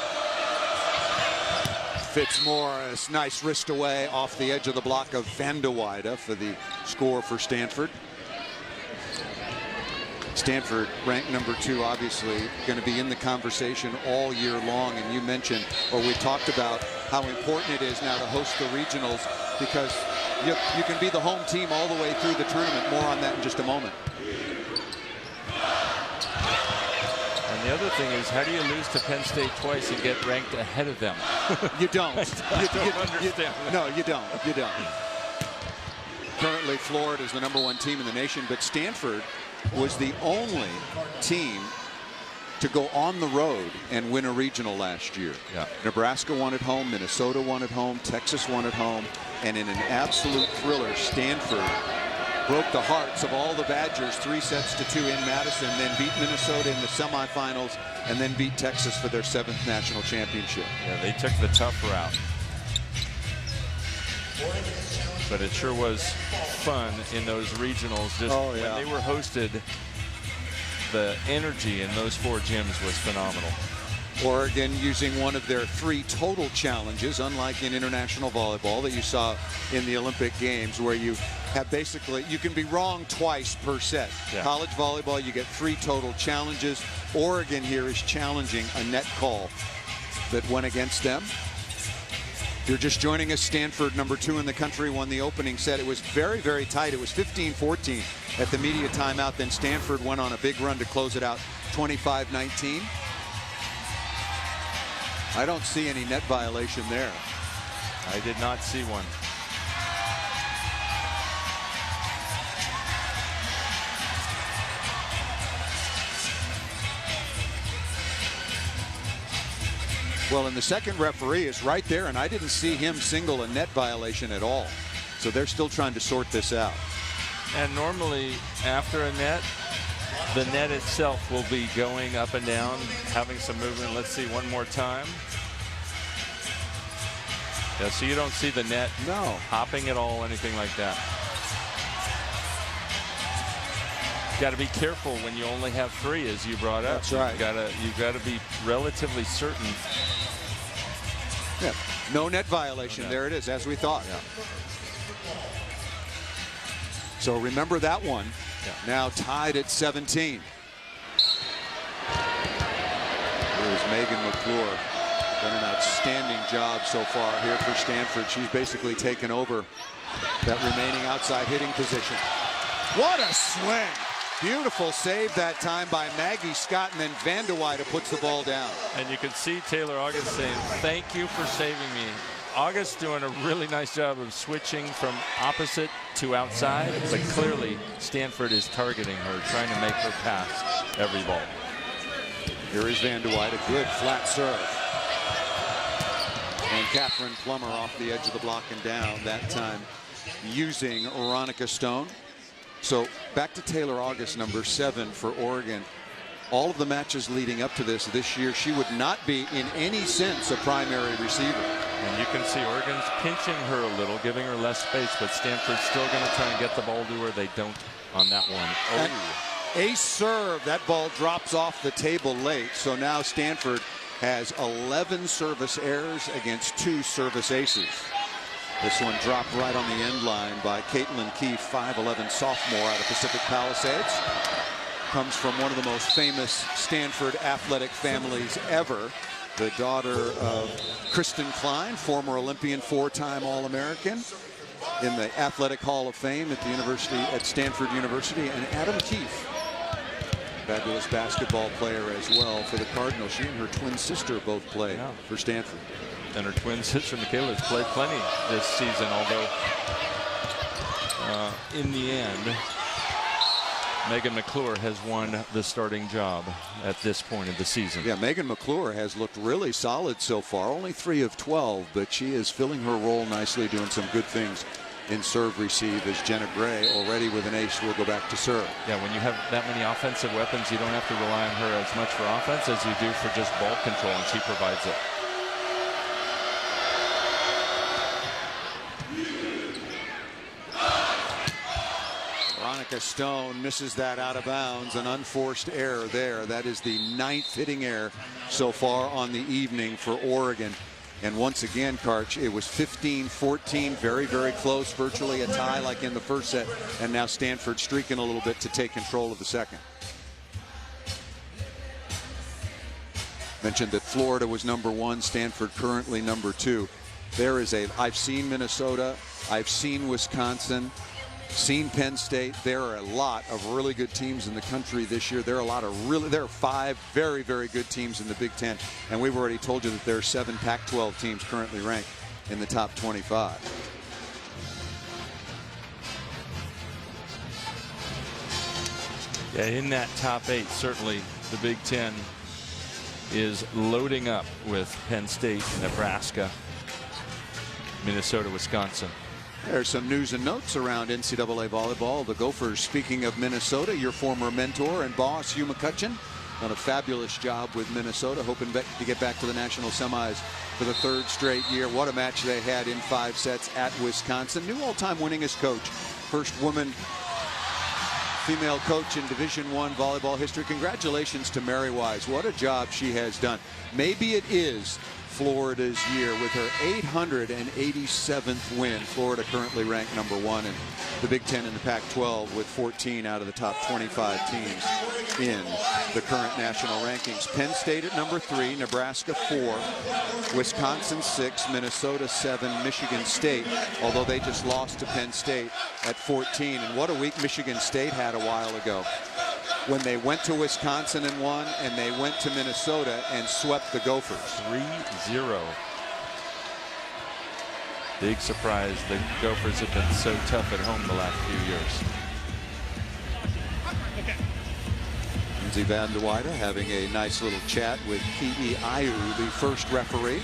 S1: Fitzmaurice, nice wrist away off the edge of the block of Van de Weyde for the score for Stanford. Stanford ranked number 2, obviously going to be in the conversation all year long. And you mentioned, or we talked about, how important it is now to host the regionals, because you can be the home team all the way through the tournament. More on that in just a moment.
S2: And the other thing is, how do you lose to Penn State twice and get ranked ahead of them?
S1: You don't.
S2: I don't understand.
S1: No, you don't. You don't. Currently, Florida is the number 1 team in the nation, but Stanford was the only team to go on the road and win a regional last year.
S2: Yeah.
S1: Nebraska won at home, Minnesota won at home, Texas won at home, and in an absolute thriller, Stanford broke the hearts of all the Badgers 3-2 in Madison, then beat Minnesota in the semifinals, and then beat Texas for their 7th national championship.
S2: Yeah, they took the tough route. But it sure was fun in those regionals. Just when they were hosted, the energy in those 4 gyms was phenomenal.
S1: Oregon using one of their 3 total challenges, unlike in international volleyball that you saw in the Olympic Games, where you have basically, you can be wrong twice per set.
S2: Yeah.
S1: College volleyball, you get 3 total challenges. Oregon here is challenging a net call that went against them. If you're just joining us, Stanford, number 2 in the country, won the opening set. It was very, very tight. It was 15-14 at the media timeout. Then Stanford went on a big run to close it out, 25-19. I don't see any net violation there.
S2: I did not see one.
S1: Well, and the second referee is right there, and I didn't see him single a net violation at all. So they're still trying to sort this out.
S2: And normally, after a net, the net itself will be going up and down, having some movement. Let's see one more time. Yeah, so you don't see the net hopping at all, anything like that. Got to be careful when you only have 3, as you brought up.
S1: That's right.
S2: You've got to be relatively certain.
S1: Yeah, no net violation.
S2: No net.
S1: There it is, as we thought.
S2: Yeah.
S1: So remember that one. Now tied at 17. Here's Megan McClure. Done an outstanding job so far here for Stanford. She's basically taken over that remaining outside hitting position. What a swing. Beautiful save that time by Maggie Scott, and then Van de Weyde puts the ball down.
S2: And you can see Taylor August saying, thank you for saving me. August doing a really nice job of switching from opposite to outside, but clearly Stanford is targeting her, trying to make her pass every ball.
S1: Here is Van de Weyde, a good flat serve. And Catherine Plummer off the edge of the block and down, that time using Veronica Stone. So back to Taylor August, number 7 for Oregon. All of the matches leading up to this year, she would not be in any sense a primary receiver.
S2: And you can see Oregon's pinching her a little, giving her less space, but Stanford's still going to try and get the ball to her. They don't on that one. Oh.
S1: Ace serve. That ball drops off the table late. So now Stanford has 11 service errors against 2 service aces. This one dropped right on the end line by Caitlin Keefe, 5'11" sophomore out of Pacific Palisades. Comes from one of the most famous Stanford athletic families ever. The daughter of Kristen Klein, former Olympian, 4-time All-American in the Athletic Hall of Fame at the university at Stanford University, and Adam Keefe, fabulous basketball player as well for the Cardinal. She and her twin sister both play for Stanford.
S2: And her twin sister Michaela has played plenty this season, although in the end Megan McClure has won the starting job at this point of the season.
S1: Yeah, Megan McClure has looked really solid so far, only 3 of 12, but she is filling her role nicely, doing some good things in serve receive, as Jenna Gray, already with an ace, will go back to serve.
S2: Yeah, when you have that many offensive weapons, you don't have to rely on her as much for offense as you do for just ball control, and she provides it.
S1: Veronica Stone misses that out of bounds, an unforced error there. That is the 9th hitting error so far on the evening for Oregon. And once again, Karch, it was 15-14, very, very close, virtually a tie like in the first set. And now Stanford streaking a little bit to take control of the second. Mentioned that Florida was number 1, Stanford currently number 2. There is I've seen Minnesota, I've seen Wisconsin, seen Penn State. There are a lot of really good teams in the country this year. There are 5 very, very good teams in the Big Ten. And we've already told you that there are 7 Pac-12 teams currently ranked in the top 25.
S2: Yeah, in that top 8, certainly the Big Ten is loading up with Penn State, Nebraska, Minnesota, Wisconsin.
S1: There's some news and notes around NCAA volleyball. The Gophers, speaking of Minnesota, your former mentor and boss, Hugh McCutcheon, done a fabulous job with Minnesota, hoping to get back to the national semis for the 3rd straight year. What a match they had in 5 sets at Wisconsin. New all-time winningest coach, first woman female coach in Division I volleyball history. Congratulations to Mary Wise. What a job she has done. Maybe it is Florida's year with her 887th win. Florida currently ranked number 1 in the Big Ten and the Pac-12 with 14 out of the top 25 teams in the current national rankings. Penn State at number 3, Nebraska 4, Wisconsin 6, Minnesota 7, Michigan State, although they just lost to Penn State at 14. And what a week Michigan State had a while ago, when they went to Wisconsin and won, and they went to Minnesota and swept the Gophers.
S2: 3-0. Big surprise. The Gophers have been so tough at home the last few years.
S1: Lindsay Van de Weyde having a nice little chat with P.E. Ayu, the first referee.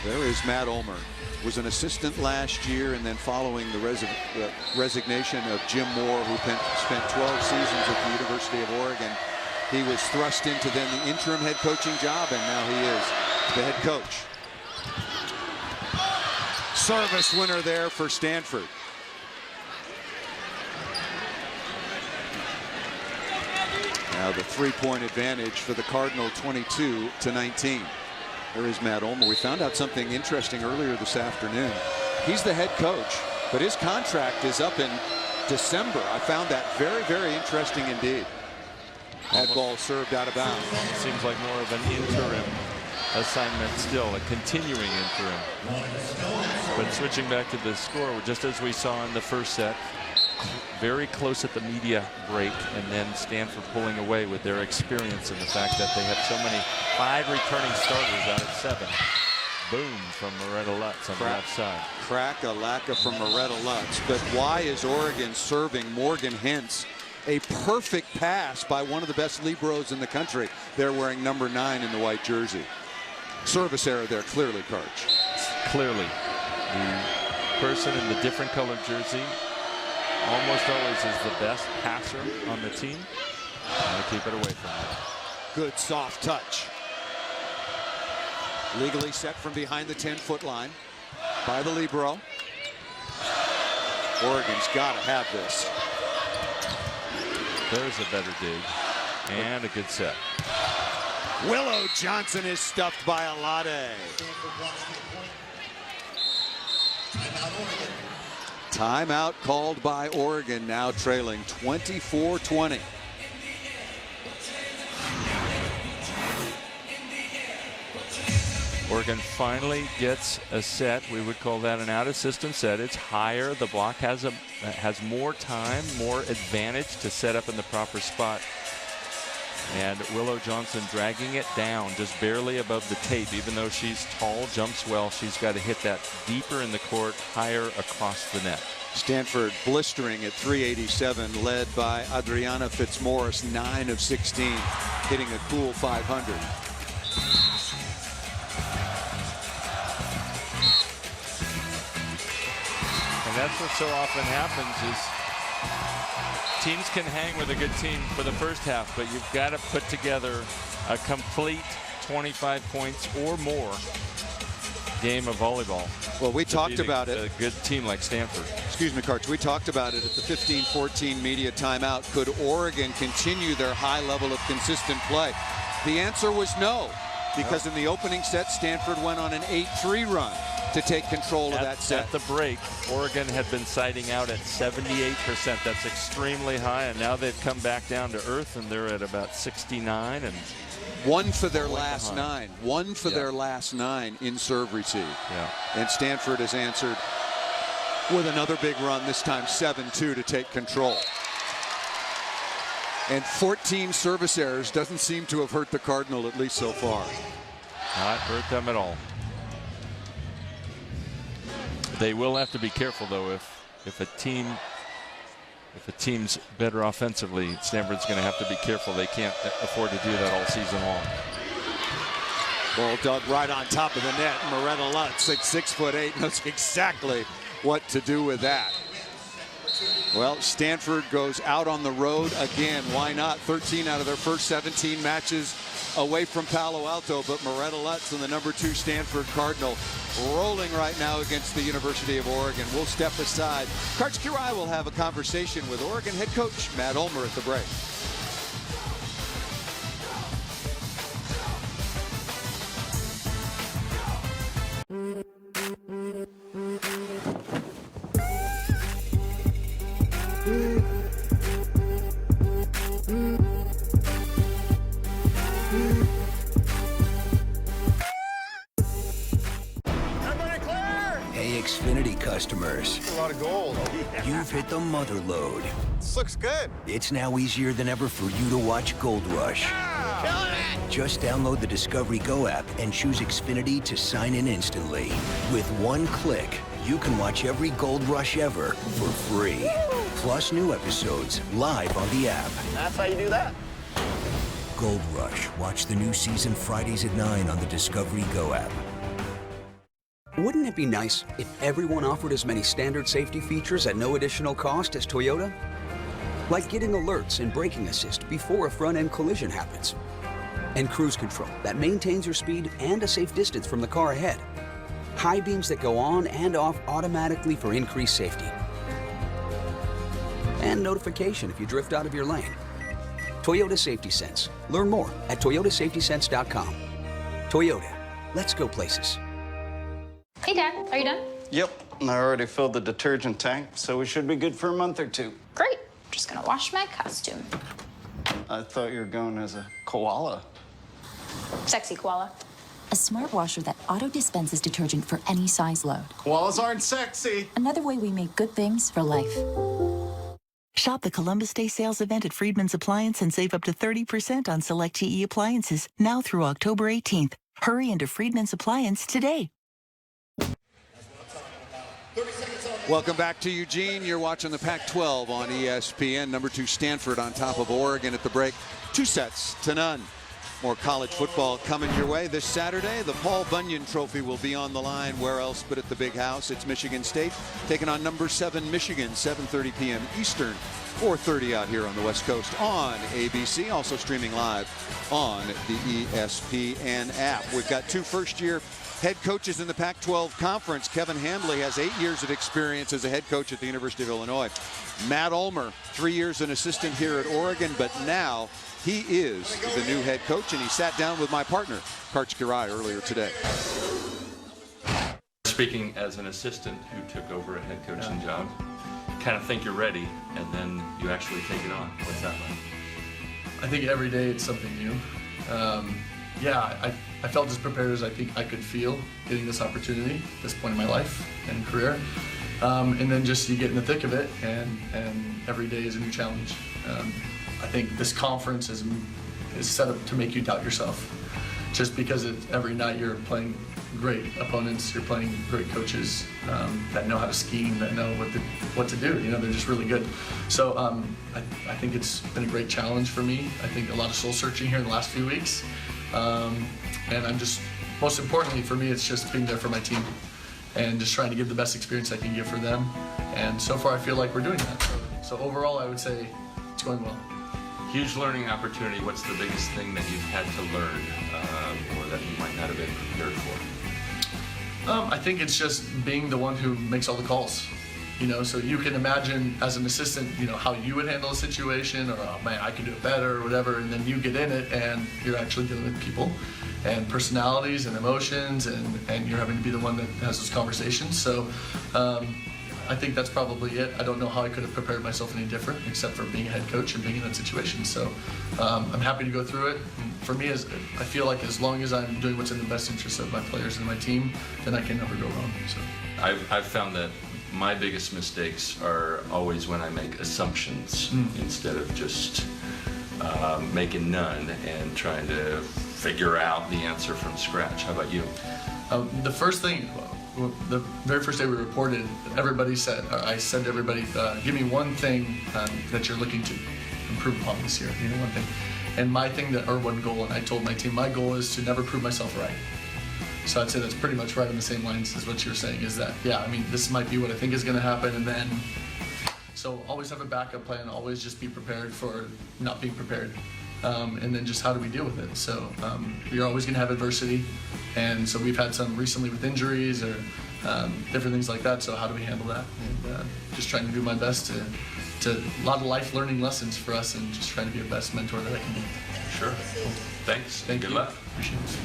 S1: There is Matt Ulmer. Was an assistant last year, and then following the resignation of Jim Moore, who spent 12 seasons at the University of Oregon, he was thrust into then the interim head coaching job, and now he is the head coach. Service winner there for Stanford. Now the 3-point advantage for the Cardinal, 22-19. There is Matt Ulmer. We found out something interesting earlier this afternoon. He's the head coach, but his contract is up in December. I found that very, very interesting indeed. That ball served out of bounds.
S2: Seems like more of an interim assignment still, a continuing interim. But switching back to the score, just as we saw in the first set, very close at the media break, and then Stanford pulling away with their experience and the fact that they have so many 5 returning starters out at 7. Boom from Moretta Lutz on the left side.
S1: Crack-a-lacka from Moretta Lutz. But why is Oregon serving Morgan Hintz? A perfect pass by one of the best liberos in the country. They're wearing number 9 in the white jersey. Service error there, clearly, Karch.
S2: Clearly. The person in the different colored jersey almost always is the best passer on the team. And keep it away from them.
S1: Good soft touch. Legally set from behind the 10-foot line by the libero. Oregon's got to have this.
S2: There's a better dig and a good set.
S1: Willow Johnson is stuffed by Alade. Timeout called by Oregon, now trailing 24-20.
S2: Oregon finally gets a set. We would call that an out-of-system set. It's higher. The block has more time, more advantage to set up in the proper spot. And Willow Johnson dragging it down just barely above the tape. Even though she's tall, jumps well, she's got to hit that deeper in the court, higher across the net.
S1: Stanford blistering at 387, led by Adriana Fitzmaurice, 9 of 16, hitting a cool 500.
S2: And that's what so often happens is teams can hang with a good team for the first half, but you've got to put together a complete 25 points or more game of volleyball.
S1: Well, we talked about it.
S2: A good team like Stanford.
S1: Excuse me, Karch. We talked about it at the 15-14 media timeout. Could Oregon continue their high level of consistent play? The answer was no, because in the opening set, Stanford went on an 8-3 run to take control of that set.
S2: At the break, Oregon had been siding out at 78%. That's extremely high, and now they've come back down to earth, and they're at about 69. And
S1: one for their last 9. One for their last 9 in serve receive.
S2: Yeah.
S1: And Stanford has answered with another big run, this time 7-2 to take control. And 14 service errors doesn't seem to have hurt the Cardinal, at least so far.
S2: Not hurt them at all. They will have to be careful, though, if a team's better offensively, Stanford's going to have to be careful. They can't afford to do that all season long.
S1: Ball dug right on top of the net. Moretta Lutz, 6'8", knows exactly what to do with that. Well, Stanford goes out on the road again. Why not? 13 out of their first 17 matches away from Palo Alto, but Moretta Lutz and the number 2 Stanford Cardinal rolling right now against the University of Oregon. We'll step aside. Karch Kirai will have a conversation with Oregon head coach Matt Ulmer at the break.
S11: Xfinity customers.
S4: A lot of gold.
S11: You've hit the mother lode.
S4: This looks good.
S11: It's now easier than ever for you to watch Gold Rush.
S4: Killing it!
S11: Just download the Discovery Go app and choose Xfinity to sign in instantly. With one click, you can watch every Gold Rush ever for free. Woo! Plus new episodes live on the app.
S4: That's how you do that.
S11: Gold Rush. Watch the new season Fridays at 9 on the Discovery Go app.
S12: Wouldn't it be nice if everyone offered as many standard safety features at no additional cost as Toyota? Like getting alerts and braking assist before a front-end collision happens. And cruise control that maintains your speed and a safe distance from the car ahead. High beams that go on and off automatically for increased safety. And notification if you drift out of your lane. Toyota Safety Sense. Learn more at toyotasafetysense.com. Toyota. Let's go places.
S6: Hey, Dad. Are you done?
S13: Yep. I already filled the detergent tank, so we should be good for a month or two.
S14: Great. Just gonna wash my costume.
S13: I thought you were going as a koala.
S14: Sexy koala.
S15: A smart washer that auto-dispenses detergent for any size load.
S13: Koalas aren't sexy.
S15: Another way we make good things for life.
S16: Shop the Columbus Day sales event at Friedman's Appliance and save up to 30% on select GE appliances now through October 18th. Hurry into Friedman's Appliance today.
S1: Welcome back to Eugene. You're watching the Pac-12 on ESPN. Number 2 Stanford on top of Oregon at the break. 2-0. More college football coming your way this Saturday. The Paul Bunyan Trophy will be on the line. Where else but at the Big House? It's Michigan State taking on number 7 Michigan, 7:30 p.m. Eastern, 4:30 out here on the West Coast on ABC. Also streaming live on the ESPN app. We've got 2 first-year head coaches in the Pac-12 Conference. Kevin Hambly has 8 years of experience as a head coach at the University of Illinois. Matt Ulmer, 3 years an assistant here at Oregon, but now he is the new head coach, and he sat down with my partner, Karch Kirai, earlier today.
S2: Speaking as an assistant who took over a head coaching job, kind of think you're ready, and then you actually take it on. What's that like?
S17: I think every day it's something new. I felt as prepared as I think I could feel getting this opportunity at this point in my life and career. And then just you get in the thick of it, and every day is a new challenge. I think this conference is set up to make you doubt yourself. Just because every night you're playing great opponents, you're playing great coaches that know how to scheme, that know what to do. You know, they're just really good. So I think it's been a great challenge for me. I think a lot of soul searching here in the last few weeks. And I'm just, most importantly for me, it's just being there for my team and just trying to give the best experience I can give for them. And so far I feel like we're doing that. So overall I would say it's going well.
S2: Huge learning opportunity. What's the biggest thing that you've had to learn or that you might not have been prepared for?
S17: I think it's just being the one who makes all the calls. You know, so you can imagine as an assistant, you know, how you would handle a situation, or, oh man, I could do it better, or whatever, and then you get in it and you're actually dealing with people and personalities and emotions, and you're having to be the one that has those conversations. So I think that's probably it. I don't know how I could have prepared myself any different, except for being a head coach and being in that situation. So I'm happy to go through it. And for me, I feel like as long as I'm doing what's in the best interest of my players and my team, then I can never go wrong. So
S2: I've found that my biggest mistakes are always when I make assumptions instead of just making none and trying to figure out the answer from scratch. How about you?
S17: The first thing, the very first day we reported, everybody said, I said to everybody, give me one thing that you're looking to improve upon this year. You know, one thing. And my thing, or one goal, and I told my team, my goal is to never prove myself right. So I'd say that's pretty much right on the same lines as what you're saying, is that, yeah, I mean, this might be what I think is going to happen, and then, so always have a backup plan, always just be prepared for not being prepared, and then just how do we deal with it. So you're always going to have adversity, and so we've had some recently with injuries or different things like that, so how do we handle that? And just trying to do my best to a lot of life learning lessons for us, and just trying to be the best mentor that I can be.
S2: Sure. Thanks.
S17: Thank you.
S2: Good luck.
S17: Appreciate it.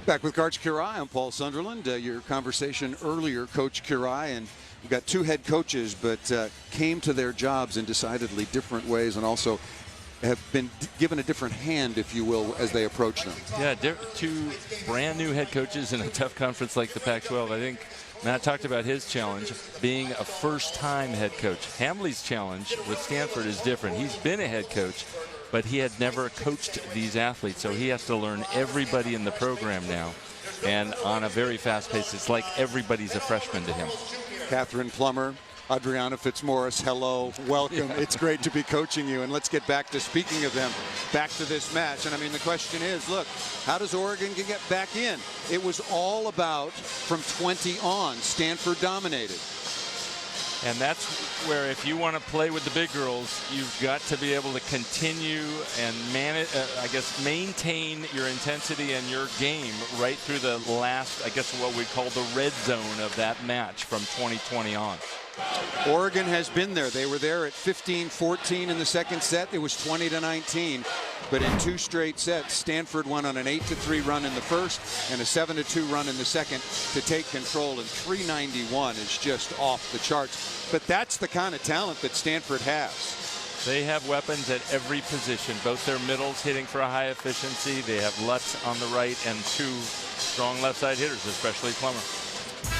S1: Back with Karch Kirai, I'm Paul Sunderland. Your conversation earlier, Coach Kirai, and you've got 2 head coaches, but came to their jobs in decidedly different ways, and also have been given a different hand, if you will, as they approach them.
S2: Yeah, 2 brand new head coaches in a tough conference like the Pac-12. I think Matt talked about his challenge, being a first-time head coach. Hambly's challenge with Stanford is different. He's been a head coach, but he had never coached these athletes, so he has to learn everybody in the program now, and on a very fast pace. It's like everybody's a freshman to him.
S1: Catherine Plummer, Adriana Fitzmaurice, hello, welcome. It's great to be coaching you, and let's get back to, speaking of them, back to this match. And I mean, the question is, look, how does Oregon get back in? It was all about, from 20 on, Stanford dominated.
S2: And that's where, if you want to play with the big girls, you've got to be able to continue and manage, maintain your intensity and your game right through the last, what we call the red zone of that match from 2020 on.
S1: Oregon has been there. They were there at 15-14 in the second set. It was 20-19. But in 2 straight sets, Stanford went on an 8-3 run in the first and a 7-2 run in the second to take control. And 391 is just off the charts. But that's the kind of talent that Stanford has.
S2: They have weapons at every position. Both their middles hitting for a high efficiency. They have Lutz on the right and 2 strong left side hitters, especially Plummer.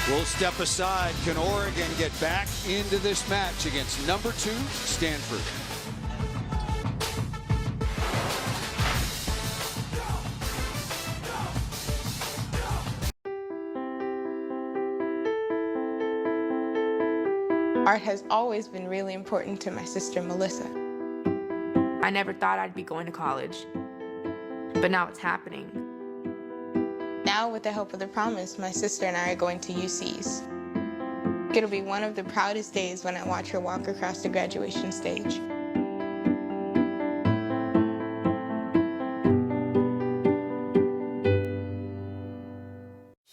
S1: We'll step aside. Can Oregon get back into this match against number 2 Stanford?
S7: Art has always been really important to my sister Melissa.
S5: I never thought I'd be going to college, but now it's happening.
S7: Now, with the help of the promise, my sister and I are going to UC's. It'll be one of the proudest days when I watch her walk across the graduation stage.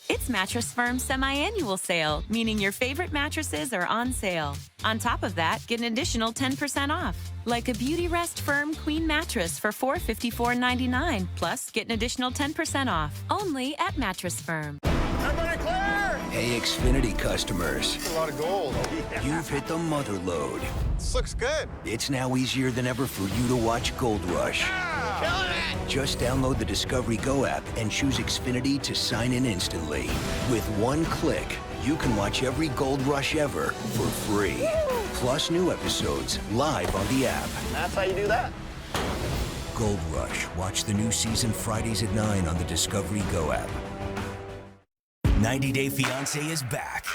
S10: It's Mattress Firm's semi-annual sale, meaning your favorite mattresses are on sale. On top of that, get an additional 10% off, like a Beauty Rest Firm Queen mattress for $454.99. Plus, get an additional 10% off, only at Mattress Firm.
S4: Everybody clear!
S11: Hey, Xfinity customers.
S4: That's a lot of gold.
S11: You've hit the mother load.
S4: This looks good.
S11: It's now easier than ever for you to watch Gold Rush.
S4: Killing it!
S11: Just download the Discovery Go app and choose Xfinity to sign in instantly. With 1 click, you can watch every Gold Rush ever for free.
S4: Woo!
S11: Plus new episodes live on the app.
S4: That's how you do that.
S11: Gold Rush. Watch the new season Fridays at 9 on the Discovery Go app.
S3: 90 Day Fiancé is back.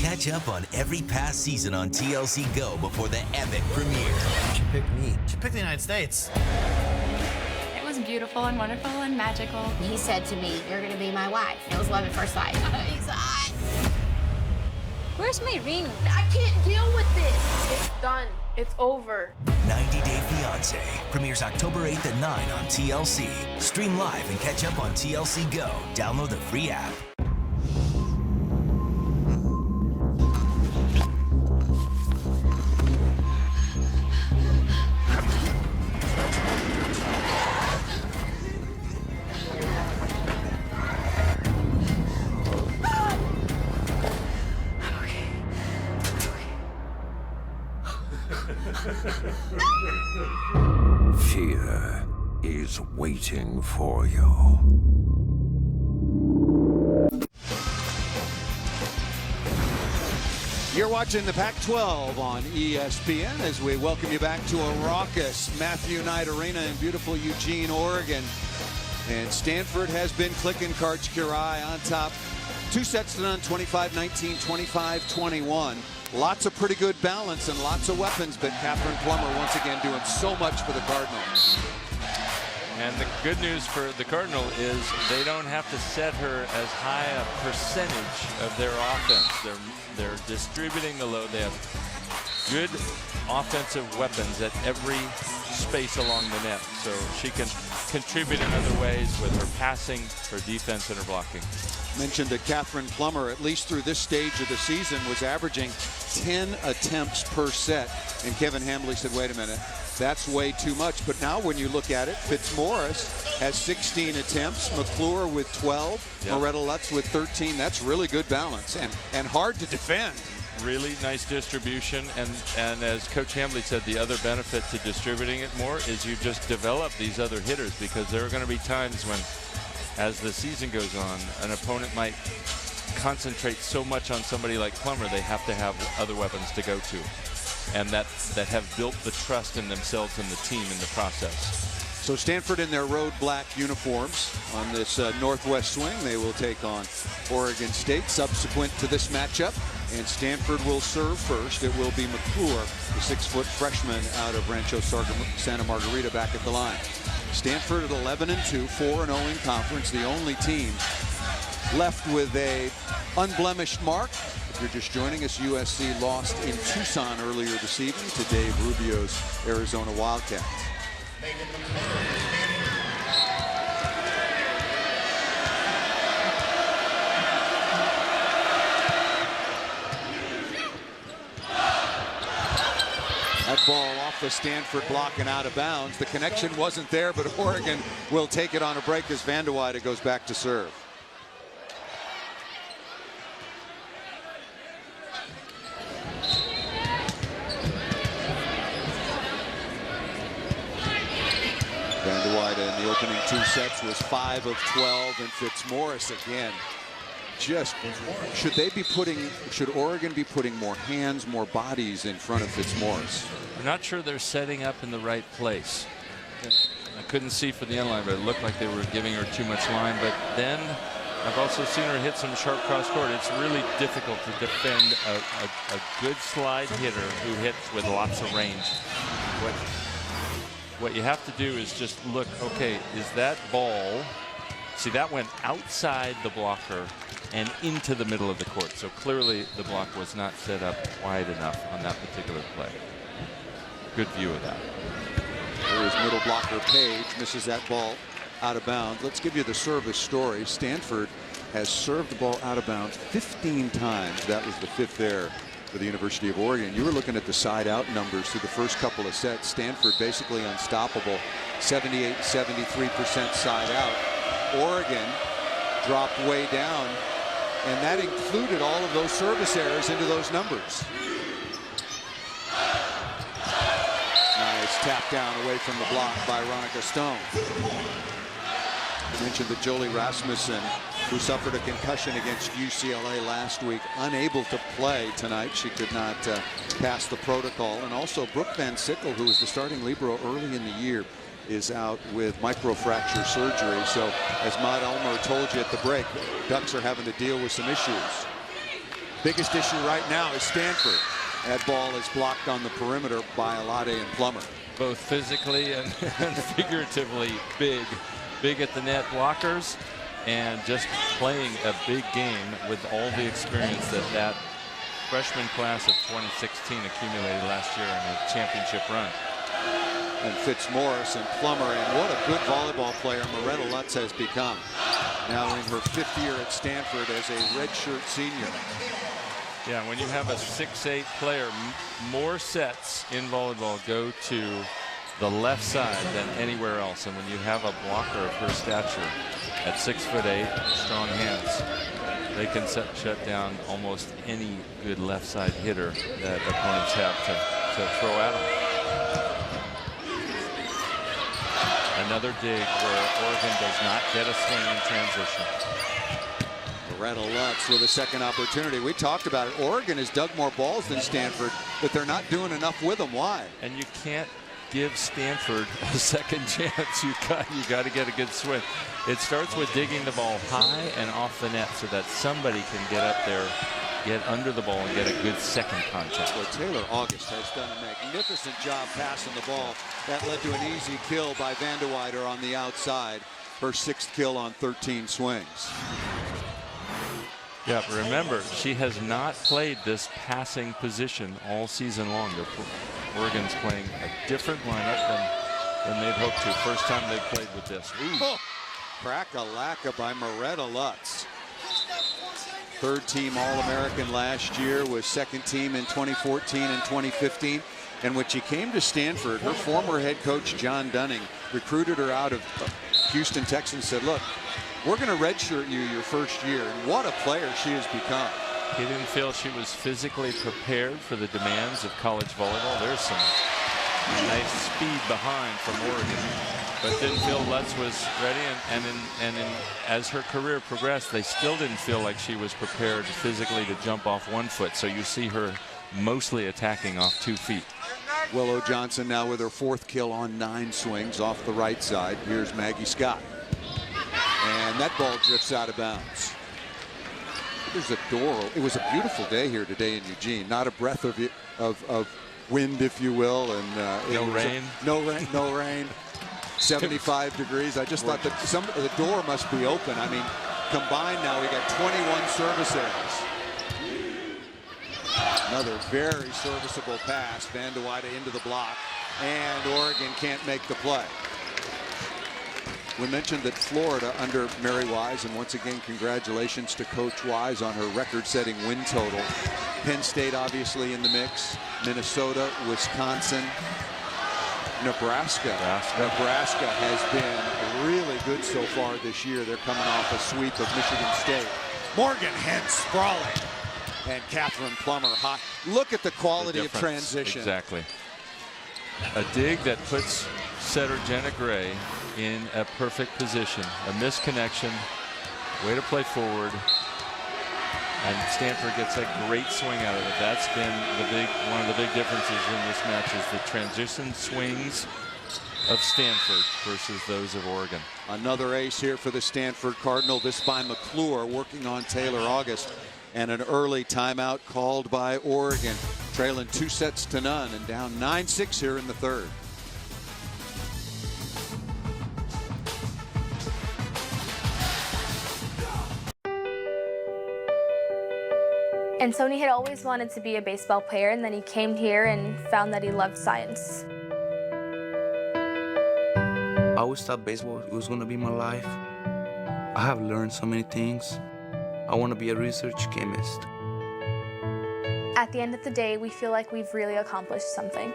S3: Catch up on every past season on TLC Go before the epic premiere.
S4: She picked me.
S18: She picked the United States.
S19: It was beautiful and wonderful and magical.
S6: He said to me, "You're gonna be my wife." It was love at first sight. He's hot.
S19: Where's my ring?
S5: I can't deal with this. It's done. It's over.
S3: 90 Day Fiancé premieres October 8th at 9 on TLC. Stream live and catch up on TLC Go. Download the free app.
S20: Fear is waiting for you.
S1: You're watching the Pac-12 on ESPN as we welcome you back to a raucous Matthew Knight Arena in beautiful Eugene, Oregon. And Stanford has been clicking Karch-Kiraly on top. 2 sets to none, 25-19, 25-21. Lots of pretty good balance and lots of weapons, but Catherine Plummer once again doing so much for the Cardinals.
S2: And the good news for the Cardinal is they don't have to set her as high a percentage of their offense. They're distributing the load. They have good offensive weapons at every space along the net, so she can contribute in other ways with her passing, her defense, and her blocking.
S1: Mentioned that Catherine Plummer, at least through this stage of the season, was averaging 10 attempts per set. And Kevin Hambley said, wait a minute, that's way too much. But now when you look at it, Fitzmaurice has 16 attempts, McClure with 12, yep. Moretta Lutz with 13. That's really good balance and hard to defend.
S2: Really nice distribution, and as Coach Hambley said, the other benefit to distributing it more is you just develop these other hitters, because there are going to be times when, as the season goes on, an opponent might concentrate so much on somebody like Plummer, they have to have other weapons to go to, and that have built the trust in themselves and the team in the process.
S1: So Stanford in their road black uniforms on this northwest swing. They will take on Oregon State subsequent to this matchup. And Stanford will serve first. It will be McClure, the 6-foot freshman out of Rancho Santa Margarita, back at the line. Stanford at 11-2, 4-0 in conference. The only team left with a unblemished mark. If you're just joining us, USC lost in Tucson earlier this evening to Dave Rubio's Arizona Wildcats. That ball off off of Stanford blocking out of bounds. The connection wasn't there, but Oregon will take it on a break as Van de Weyde goes back to serve. Van de Weyde in the opening 2 sets was 5 of 12, and Fitzmaurice again. Just should Oregon be putting more hands, more bodies in front of Fitzmaurice?
S2: I'm not sure they're setting up in the right place. I couldn't see for the end line, but it looked like they were giving her too much line. But then I've also seen her hit some sharp cross court. It's really difficult to defend a good slide hitter who hits with lots of range. What you have to do is just look, okay, is that ball, see, that went outside the blocker and into the middle of the court. So clearly the block was not set up wide enough on that particular play. Good view of that.
S1: There's middle blocker Page, misses that ball out of bounds. Let's give you the service story. Stanford has served the ball out of bounds 15 times. That was the 5th there for the University of Oregon. You were looking at the side out numbers through the first couple of sets. Stanford basically unstoppable, 78-73% side out. Oregon dropped way down, and that included all of those service errors into those numbers. Nice tap down away from the block by Ronica Stone. I mentioned that Jolie Rasmussen, who suffered a concussion against UCLA last week, unable to play tonight. She could not pass the protocol. And also Brooke Van Sickle, who was the starting libero early in the year, is out with microfracture surgery. So as Maud Elmer told you at the break, Ducks are having to deal with some issues. Biggest issue right now is Stanford. That ball is blocked on the perimeter by Alade and Plummer.
S2: Both physically and figuratively big at the net blockers, and just playing a big game with all the experience that freshman class of 2016 accumulated last year in a championship run.
S1: And Fitzmaurice and Plummer, and what a good volleyball player Moretta Lutz has become. Now in her 5th year at Stanford as a redshirt senior.
S2: Yeah, when you have a 6'8" player, more sets in volleyball go to the left side than anywhere else. And when you have a blocker of her stature at 6'8", strong hands, they can shut down almost any good left side hitter that opponents have to throw at them. Another dig where Oregon does not get a swing in transition.
S1: Moretta Lutz with a second opportunity. We talked about it. Oregon has dug more balls than Stanford, but they're not doing enough with them. Why?
S2: And you can't give Stanford a second chance. You got to get a good swing. It starts with digging the ball high and off the net so that somebody can get up there, get under the ball, and get a good second contact.
S1: Well, Taylor August has done a magnificent job passing the ball. That led to an easy kill by Van de Weyde on the outside. Her 6th kill on 13 swings.
S2: Yeah, but remember, she has not played this passing position all season long. Oregon's playing a different lineup than they'd hoped to. First time they've played with this.
S1: Oh, crack-a-lacka by Moretta Lutz. 3rd team All-American last year, was 2nd team in 2014 and 2015. And when she came to Stanford, her former head coach, John Dunning, recruited her out of Houston Texans, said, look, we're going to redshirt you your first year. And what a player she has become.
S2: He didn't feel she was physically prepared for the demands of college volleyball. There's some nice speed behind from Oregon, but didn't feel Lutz was ready. And as her career progressed, they still didn't feel like she was prepared physically to jump off 1 foot. So you see her mostly attacking off 2 feet.
S1: Willow Johnson now with her 4th kill on 9 swings off the right side. Here's Maggie Scott. And that ball drifts out of bounds. There's a door. It was a beautiful day here today in Eugene. Not a breath of wind, if you will, and
S2: no rain.
S1: No rain. 75 degrees. I just thought that the door must be open. I mean, combined now we got 21 service errors. Another very serviceable pass. Van de Weyde into the block, and Oregon can't make the play. We mentioned that Florida under Mary Wise, and once again congratulations to Coach Wise on her record-setting win total. Penn State obviously in the mix, Minnesota, Wisconsin, Nebraska. Nebraska has been really good so far this year. They're coming off a sweep of Michigan State. Morgan Hens sprawling. And Catherine Plummer hot. Look at the quality of transition.
S2: Exactly. A dig that puts setter Jenna Gray in a perfect position. A misconnection. Way to play forward. And Stanford gets a great swing out of it. That's been one of the big differences in this match is the transition swings of Stanford versus those of Oregon.
S1: Another ace here for the Stanford Cardinal. This by McClure working on Taylor August. And an early timeout called by Oregon. Trailing 2-0 and down 9-6 here in the third.
S18: And Sony had always wanted to be a baseball player, and then he came here and found that he loved science.
S21: I always thought baseball was going to be my life. I have learned so many things. I want to be a research chemist.
S18: At the end of the day, we feel like we've really accomplished something.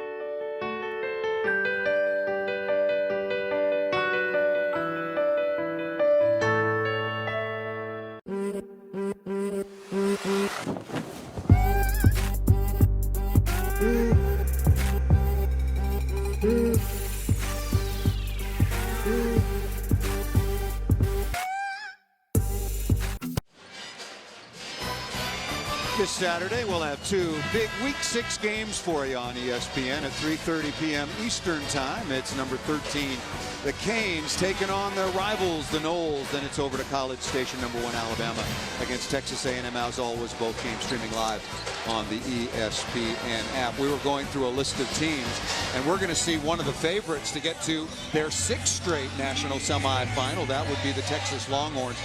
S1: This Saturday, we'll have two big Week 6 games for you on ESPN at 3:30 p.m. Eastern Time. It's number 13, the Canes, taking on their rivals, the Noles. Then it's over to College Station, number 1, Alabama, against Texas A&M. As always, both games streaming live on the ESPN app. We were going through a list of teams, and we're going to see one of the favorites to get to their 6th straight national semifinal. That would be the Texas Longhorns.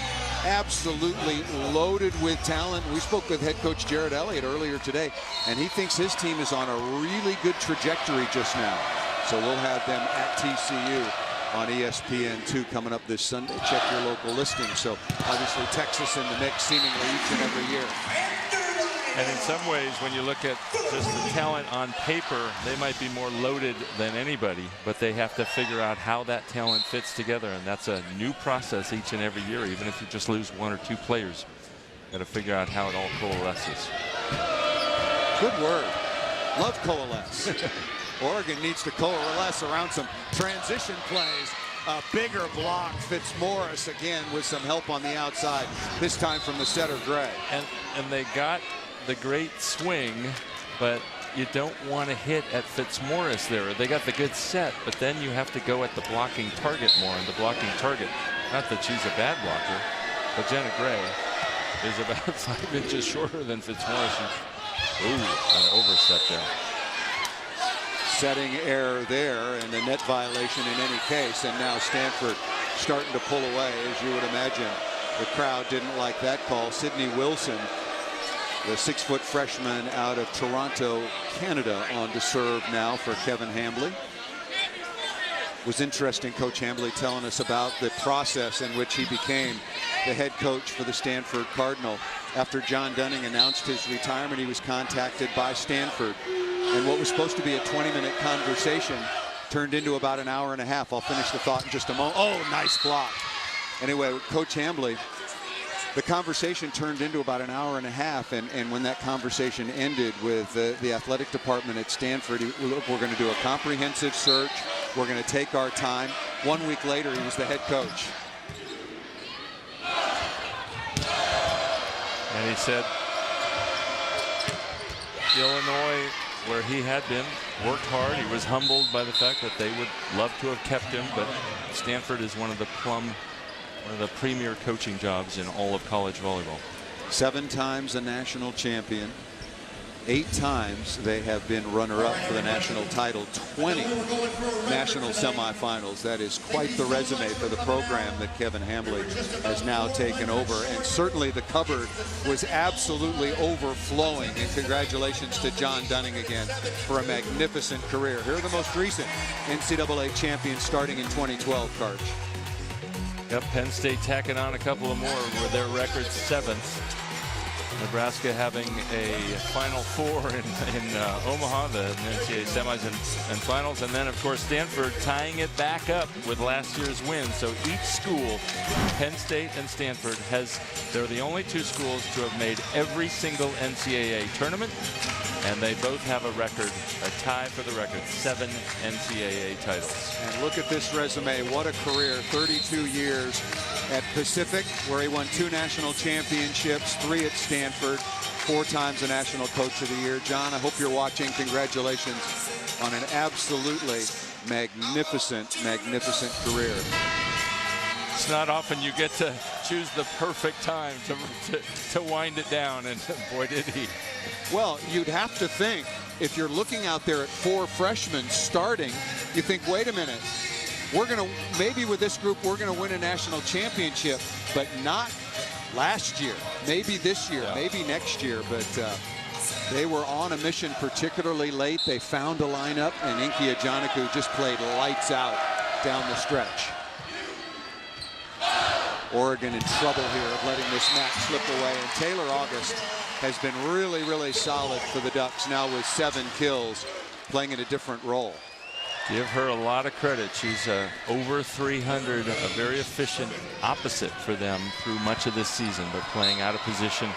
S1: Absolutely loaded with talent. We spoke with head coach Jared Elliott earlier today, and he thinks his team is on a really good trajectory just now. So we'll have them at TCU on ESPN2 coming up this Sunday. Check your local listing. So obviously Texas in the mix seemingly each and every year.
S2: And in some ways, when you look at just the talent on paper, they might be more loaded than anybody, but they have to figure out how that talent fits together. And that's a new process each and every year, even if you just lose 1 or 2 players. Got to figure out how it all coalesces.
S1: Good word. Love coalesce. Oregon needs to coalesce around some transition plays. A bigger block. Fitzmaurice again with some help on the outside, this time from the setter Gray.
S2: And they got the great swing, but you don't want to hit at Fitzmaurice there. They got the good set, but then you have to go at the blocking target more. And the blocking target, not that she's a bad blocker, but Jenna Gray is about 5 inches shorter than Fitzmaurice. Ooh, an overset there.
S1: Setting error there and a net violation in any case. And now Stanford starting to pull away, as you would imagine. The crowd didn't like that call. Sydney Wilson, the 6-foot freshman out of Toronto, Canada, on to serve now for Kevin Hambly. It was interesting, Coach Hambly telling us about the process in which he became the head coach for the Stanford Cardinal. After John Dunning announced his retirement, he was contacted by Stanford. And what was supposed to be a 20-minute conversation turned into about an hour and a half. I'll finish the thought in just a moment. Oh, nice block. Anyway, Coach Hambly, the conversation turned into about an hour and a half, and when that conversation ended with the athletic department at Stanford, look, we're going to do a comprehensive search. We're going to take our time. 1 week later, he was the head coach.
S2: And he said Illinois, where he had been, worked hard. He was humbled by the fact that they would love to have kept him, but Stanford is one of the premier coaching jobs in all of college volleyball.
S1: 7 times a national champion. 8 times they have been runner-up for the national title. 20 national semifinals. That is quite the resume for the program that Kevin Hambly has now taken over. And certainly the cupboard was absolutely overflowing. And congratulations to John Dunning again for a magnificent career. Here are the most recent NCAA champions starting in 2012, Karch.
S2: Yep, Penn State tacking on a couple of more with their record 7th. Nebraska having a Final Four in Omaha, the NCAA semis and finals, and then of course Stanford tying it back up with last year's win. So each school, Penn State and Stanford, they're the only two schools to have made every single NCAA tournament, and they both have a record, a tie for the record, 7 NCAA titles.
S1: And look at this resume. What a career. 32 years at Pacific, where he won 2 national championships, 3 at Stanford, 4 times a National Coach of the Year. John, I hope you're watching. Congratulations on an absolutely magnificent, magnificent career.
S2: It's not often you get to choose the perfect time to wind it down, and boy did he.
S1: Well, you'd have to think, if you're looking out there at 4 freshmen starting, you think, wait a minute, we're going to, maybe with this group, we're going to win a national championship, but not last year, maybe this year, maybe next year. But they were on a mission particularly late. They found a lineup, and Inky Ajanaku just played lights out down the stretch. Oregon in trouble here of letting this match slip away, and Taylor August has been really, really solid for the Ducks now with 7 kills, playing in a different role.
S2: Give her a lot of credit. She's over 300, a very efficient opposite for them through much of this season, but playing out of position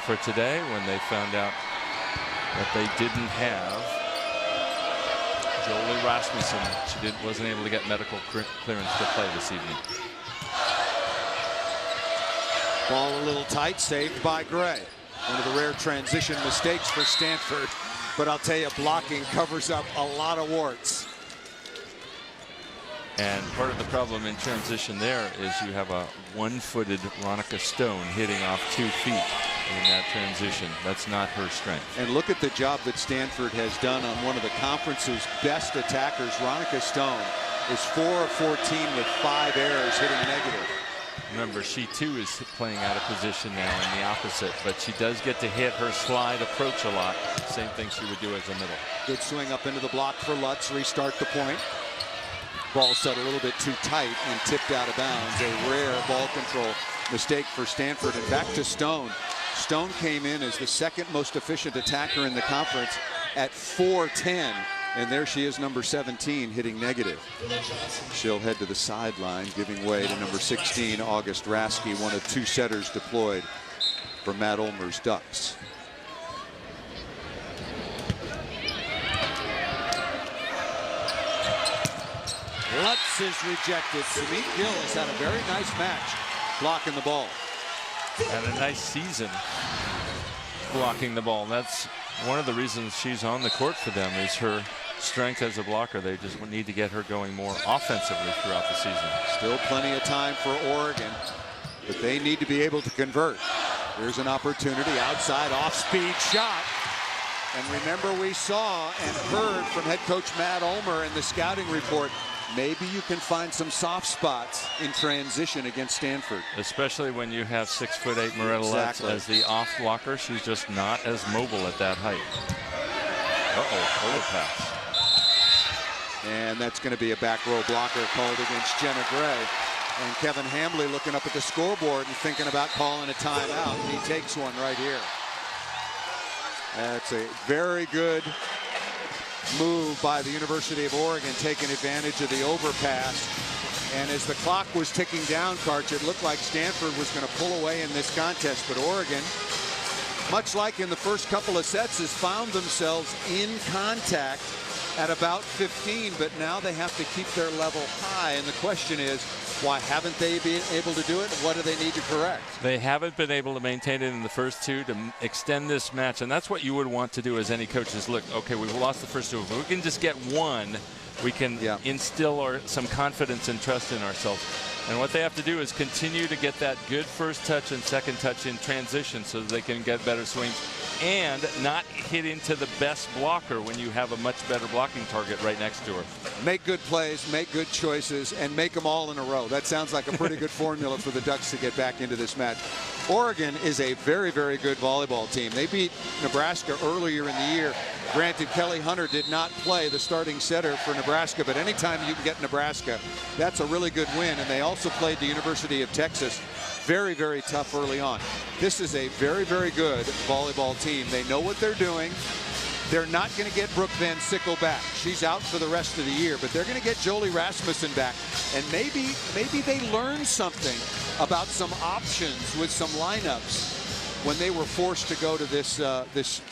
S2: for today when they found out that they didn't have Jolie Rasmussen. She wasn't able to get medical clearance to play this evening.
S1: Ball a little tight, saved by Gray. One of the rare transition mistakes for Stanford, but I'll tell you, blocking covers up a lot of warts.
S2: And part of the problem in transition there is you have a one-footed Ronica Stone hitting off 2 feet in that transition. That's not her strength.
S1: And look at the job that Stanford has done on one of the conference's best attackers. Ronica Stone is 4 of 14 with 5 errors, hitting negative.
S2: Remember, she too is playing out of position now in the opposite, but she does get to hit her slide approach a lot. Same thing she would do as a middle.
S1: Good swing up into the block for Lutz. Restart the point. Ball set a little bit too tight and tipped out of bounds. A rare ball control mistake for Stanford. And back to Stone. Stone came in as the 2nd most efficient attacker in the conference at 410. And there she is, number 17, hitting negative. She'll head to the sideline, giving way to number 16, August Raske, one of 2 setters deployed for Matt Ulmer's Ducks. Lutz is rejected. Sumit Gill has had a very nice match blocking the ball.
S2: And a nice season blocking the ball. That's one of the reasons she's on the court for them, is her strength as a blocker. They just need to get her going more offensively throughout the season.
S1: Still plenty of time for Oregon, but they need to be able to convert. Here's an opportunity, outside off-speed shot. And remember, we saw and heard from head coach Matt Ulmer in the scouting report, maybe you can find some soft spots in transition against Stanford.
S2: Especially when you have 6'8" Moretta Lutz as the off blocker. She's just not as mobile at that height. Overpass.
S1: And that's going to be a back row blocker called against Jenna Gray. And Kevin Hambley looking up at the scoreboard and thinking about calling a timeout, and he takes one right here. That's a very good move by the University of Oregon, taking advantage of the overpass. And as the clock was ticking down, Karch, it looked like Stanford was going to pull away in this contest, but Oregon, much like in the first couple of sets, has found themselves in contact at about 15, but now they have to keep their level high. And the question is, why haven't they been able to do it? What do they need to correct?
S2: They haven't been able to maintain it in the first 2 to extend this match, and that's what you would want to do as any coach is, look, okay, we've lost the first 2. If we can just get 1, we can instill some confidence and trust in ourselves. And what they have to do is continue to get that good first touch and second touch in transition so that they can get better swings and not hit into the best blocker when you have a much better blocking target right next to her.
S1: Make good plays, make good choices, and make them all in a row. That sounds like a pretty good formula for the Ducks to get back into this match. Oregon is a very, very good volleyball team. They beat Nebraska earlier in the year. Granted, Kelly Hunter did not play, the starting setter for Nebraska, but anytime you can get Nebraska, that's a really good win. And they also played the University of Texas. Very, very tough early on. This is a very, very good volleyball team. They know what they're doing. They're not going to get Brooke Van Sickle back. She's out for the rest of the year, but they're going to get Jolie Rasmussen back. And maybe they learned something about some options with some lineups when they were forced to go to this this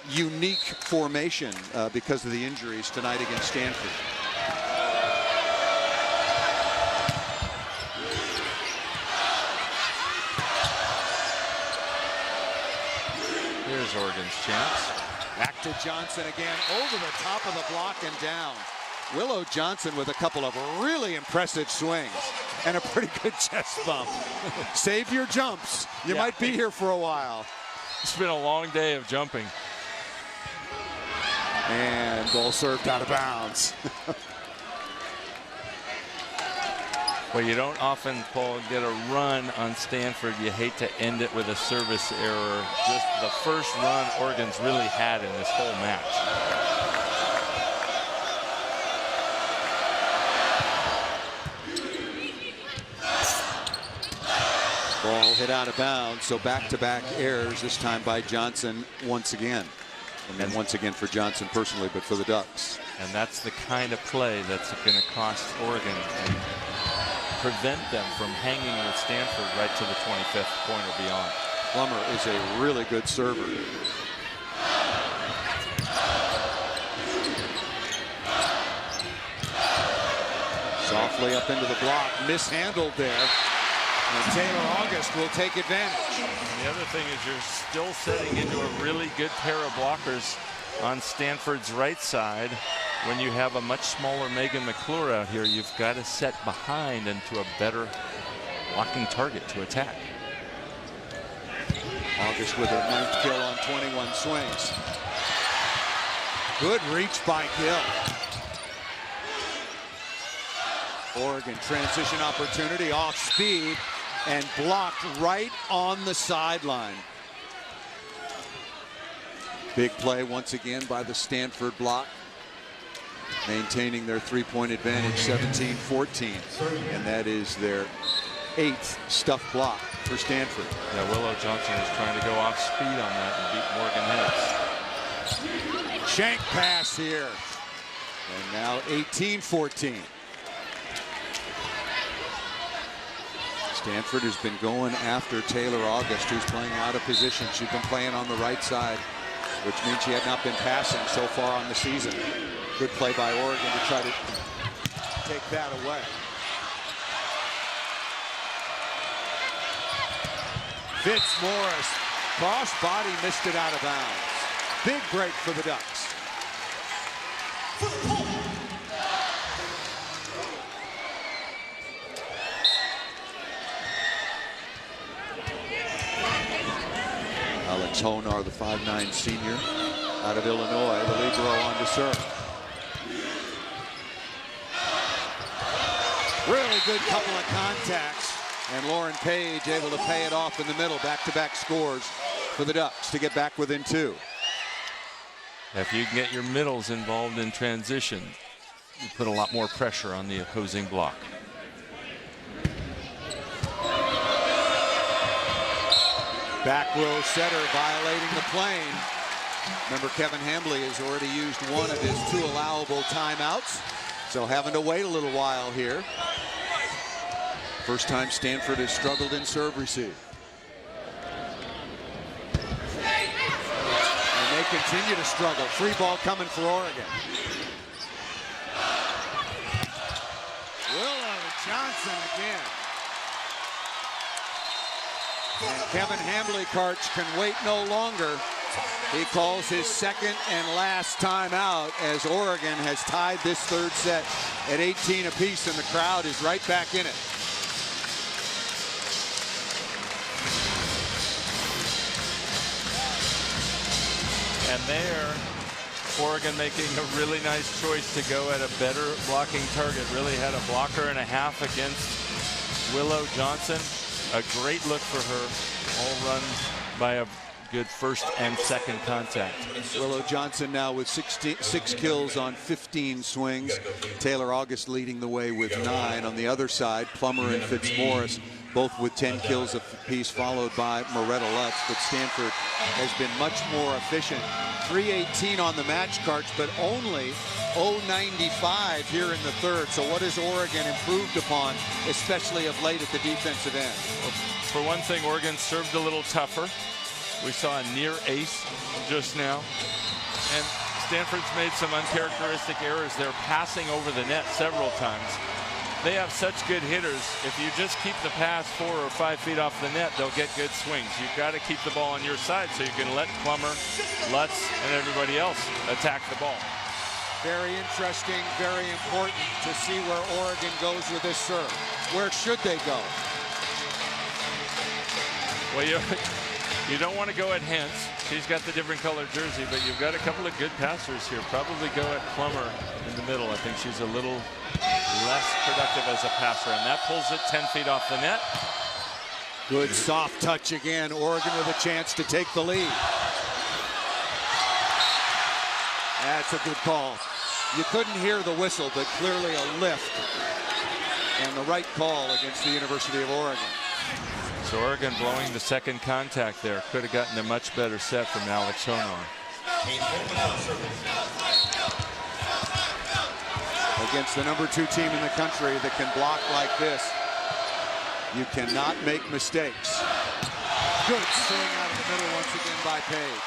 S1: unique formation because of the injuries tonight against Stanford.
S2: Here's Oregon's chance.
S1: Back to Johnson again, over the top of the block and down. Willow Johnson with a couple of really impressive swings and a pretty good chest bump. Save your jumps. You might be here for a while.
S2: It's been a long day of jumping.
S1: And ball served out of bounds.
S2: Well, you don't often, Paul, get a run on Stanford. You hate to end it with a service error. Just the first run Oregon's really had in this whole match.
S1: Ball hit out of bounds, so back-to-back errors, this time by Johnson once again. And then once again for Johnson personally, but for the Ducks.
S2: And that's the kind of play that's going to cost Oregon and prevent them from hanging with Stanford right to the 25th point or beyond.
S1: Plummer is a really good server. Softly up into the block, mishandled there. And Taylor August will take advantage.
S2: And the other thing is you're still setting into a really good pair of blockers on Stanford's right side. When you have a much smaller Megan McClure out here, you've got to set behind into a better blocking target to attack.
S1: August with her 9th kill on 21 swings. Good reach by Gill. Oregon transition opportunity, off speed and blocked right on the sideline. Big play once again by the Stanford block, maintaining their 3-point advantage, 17-14, and that is their 8th stuff block for Stanford.
S2: Yeah, Willow Johnson is trying to go off speed on that and beat Morgan Hicks.
S1: Shank pass here, and now 18-14. Stanford has been going after Taylor August, who's playing out of position. She's been playing on the right side, which means she had not been passing so far on the season. Good play by Oregon to try to take that away. Fitzmaurice, cross body, missed it out of bounds. Big break for the Ducks. Alex Honar, the 5'9" senior out of Illinois, the libero on to serve. Really good couple of contacts, and Lauren Page able to pay it off in the middle. Back-to-back scores for the Ducks to get back within 2.
S2: If you can get your middles involved in transition, you put a lot more pressure on the opposing block.
S1: Back row setter violating the plane. Remember, Kevin Hambly has already used one of his 2 allowable timeouts, so having to wait a little while here. First time Stanford has struggled in serve receive. And they continue to struggle. Free ball coming for Oregon. Willow Johnson again. And Kevin Hambly-Karch can wait no longer. He calls his second and last timeout as Oregon has tied this 3rd set at 18 apiece, and the crowd is right back in it.
S2: And there, Oregon making a really nice choice to go at a better blocking target. Really had a blocker and a half against Willow Johnson. A great look for her. all run by a good first and second contact.
S1: Willow Johnson now with 6 kills on 15 swings. Taylor August leading the way with 9. On the other side, Plummer and Fitzmaurice both with 10 kills apiece, followed by Moretta Lutz. But Stanford has been much more efficient. 318 on the match cards, but only 095 here in the third. So what has Oregon improved upon, especially of late at the defensive end?
S2: Well, for one thing, Oregon served a little tougher. We saw a near ace just now. And Stanford's made some uncharacteristic errors. They're passing over the net several times. They have such good hitters. If you just keep the pass 4 or 5 feet off the net, they'll get good swings. You've got to keep the ball on your side so you can let Plummer, Lutz, and everybody else attack the ball.
S1: Very interesting, very important to see where Oregon goes with this serve. Where should they go?
S2: Well, you don't want to go at Hentz. She's got the different color jersey, but you've got a couple of good passers here. Probably go at Plummer in the middle. I think she's a little less productive as a passer, and that pulls it 10 feet off the net.
S1: Good soft touch again. Oregon with a chance to take the lead. That's a good call. You couldn't hear the whistle, but clearly a lift. And the right call against the University of Oregon.
S2: So Oregon blowing the second contact there. Could have gotten a much better set from Alex Honor.
S1: Against the #2 team in the country that can block like this, you cannot make mistakes. Good swing out of the middle once again by Page.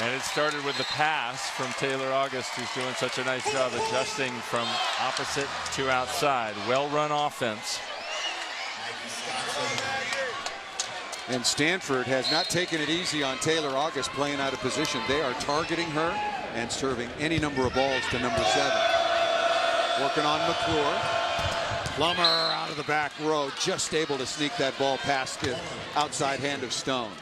S2: And it started with the pass from Taylor August, who's doing such a nice job adjusting from opposite to outside. Well-run offense.
S1: And Stanford has not taken it easy on Taylor August playing out of position. They are targeting her and serving any number of balls to #7. Working on McClure. Plummer out of the back row, just able to sneak that ball past the outside hand of Stone.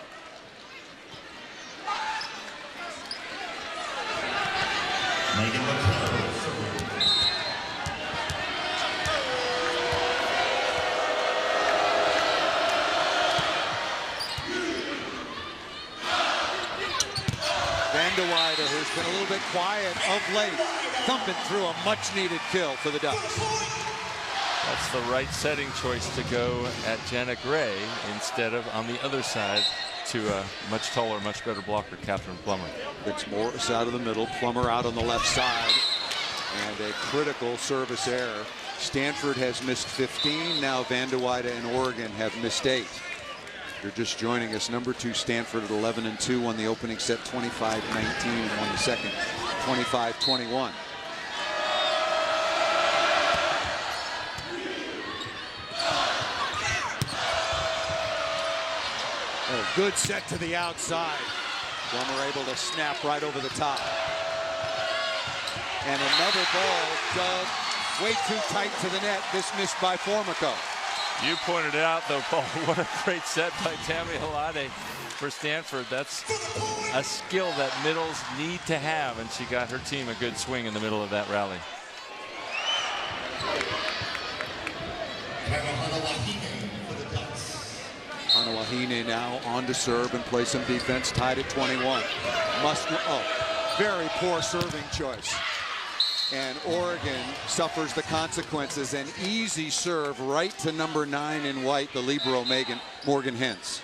S1: Vandewyde, who's been a little bit quiet of late, thumping through a much-needed kill for the Ducks.
S2: That's the right setting choice to go at Jenna Gray instead of on the other side to a much taller, much better blocker, Catherine Plummer.
S1: Fitzmaurice out of the middle, Plummer out on the left side, and a critical service error. Stanford has missed 15. Now Vandewyde and Oregon have missed 8. You're just joining us. #2 Stanford at 11-2, won the opening set 25-19 and won the second 25-21. A good set to the outside. Plummer able to snap right over the top. And another ball dug way too tight to the net. This missed by Formico.
S2: You pointed it out, though, Paul. What a great set by Tammy Halade for Stanford. That's a skill that middles need to have, and she got her team a good swing in the middle of that rally.
S1: Hanawahine now on to serve and play some defense, tied at 21. Very poor serving choice. And Oregon suffers the consequences. An easy serve right to #9 in white, the libero Morgan Hentz.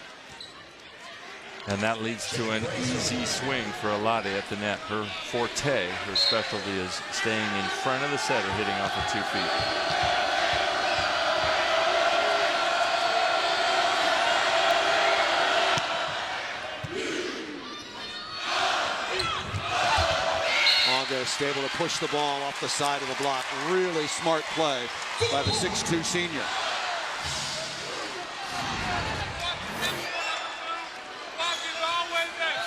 S2: And that leads to an easy swing for Alade at the net. Her forte, her specialty, is staying in front of the setter, hitting off of 2 feet.
S1: August able to push the ball off the side of the block. Really smart play by the 6'2 senior.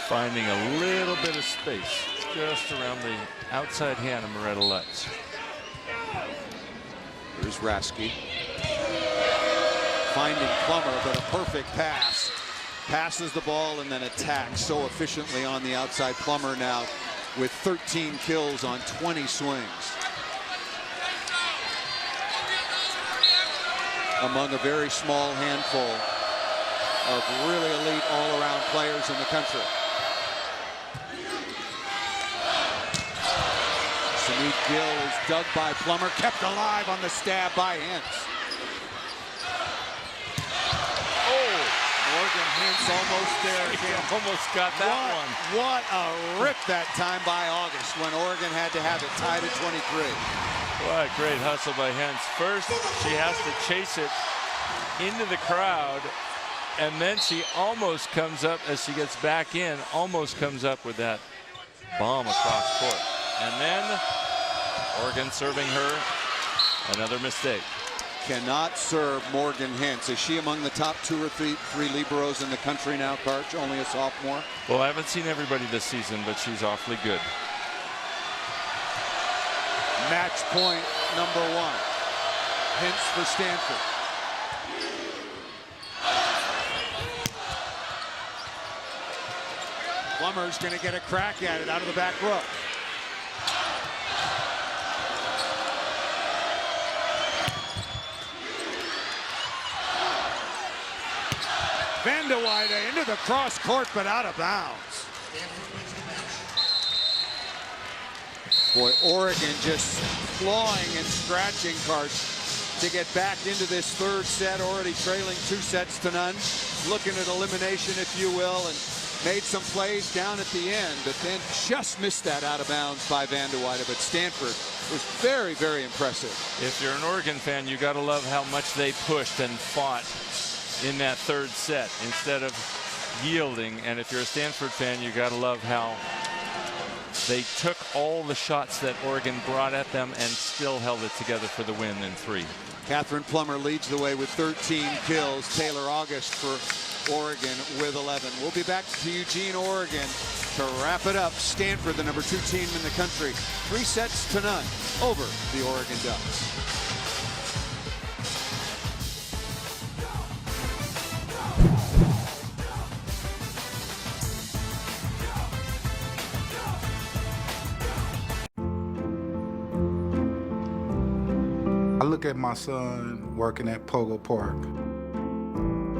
S2: Finding a little bit of space just around the outside hand of Moretta Lutz.
S1: Here's Rasky. Finding Plummer, but a perfect pass. Passes the ball and then attacks so efficiently on the outside. Plummer now with 13 kills on 20 swings. Among a very small handful of really elite all-around players in the country. Sumit Gill is dug by Plummer, kept alive on the stab by Hintz. Oh, Morgan Hintz almost there again.
S2: Almost got that one.
S1: What a rip that time by August when Oregon had to have it tied at 23.
S2: What a great hustle by Hintz. First, she has to chase it into the crowd, and then she almost comes up as she gets back in, almost comes up with that bomb across court. And then Oregon serving her, another mistake.
S1: Cannot serve Morgan Hintz. Is she among the top 2 or 3 liberos in the country now, Karch? Only a sophomore?
S2: Well, I haven't seen everybody this season, but she's awfully good.
S1: Match point number 1. Hintz for Stanford. Plummer's going to get a crack at it out of the back row. Van de Weyde into the cross court, but out of bounds. Boy, Oregon just clawing and scratching, Karch, to get back into this 3rd set, already trailing 2 sets to none. Looking at elimination, if you will, and made some plays down at the end, but then just missed that out of bounds by Van de Weyde. But Stanford was very, very impressive.
S2: If you're an Oregon fan, you got to love how much they pushed and fought in that 3rd set instead of yielding. And if you're a Stanford fan, you got to love how they took all the shots that Oregon brought at them and still held it together for the win in 3.
S1: Catherine Plummer leads the way with 13 kills. Taylor August for Oregon with 11. We'll be back to Eugene, Oregon to wrap it up. Stanford, the number 2 team in the country, 3 sets to none over the Oregon Ducks.
S9: I look at my son working at Pogo Park,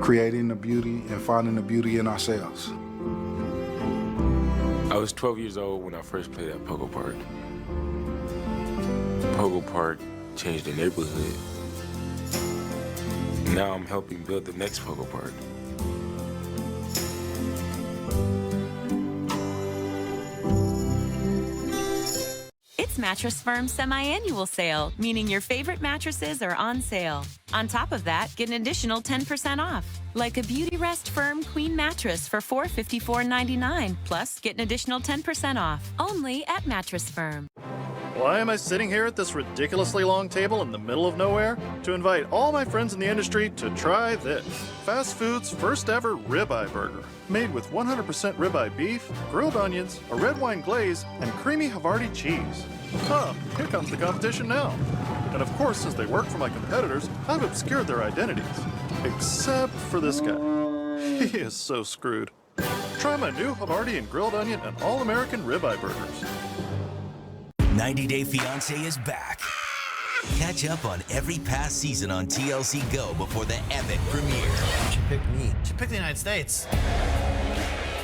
S9: creating the beauty and finding the beauty in ourselves.
S22: I was 12 years old when I first played at Pogo Park. Pogo Park changed the neighborhood. Now I'm helping build the next Pogo Park.
S10: It's Mattress Firm's semi-annual sale, meaning your favorite mattresses are on sale. On top of that, get an additional 10% off, like a Beauty Rest Firm Queen mattress for $454.99. Plus, get an additional 10% off, only at Mattress Firm.
S23: Why am I sitting here at this ridiculously long table in the middle of nowhere? To invite all my friends in the industry to try this. Fast food's first ever ribeye burger. Made with 100% ribeye beef, grilled onions, a red wine glaze, and creamy Havarti cheese. Huh, here comes the competition now. And of course, since they work for my competitors, I've obscured their identities. Except for this guy. He is so screwed. Try my new Havarti and grilled onion and all-American ribeye burgers.
S3: 90 Day Fiancé is back. Catch up on every past season on TLC Go before the epic premiere.
S4: She picked me. She picked the United States.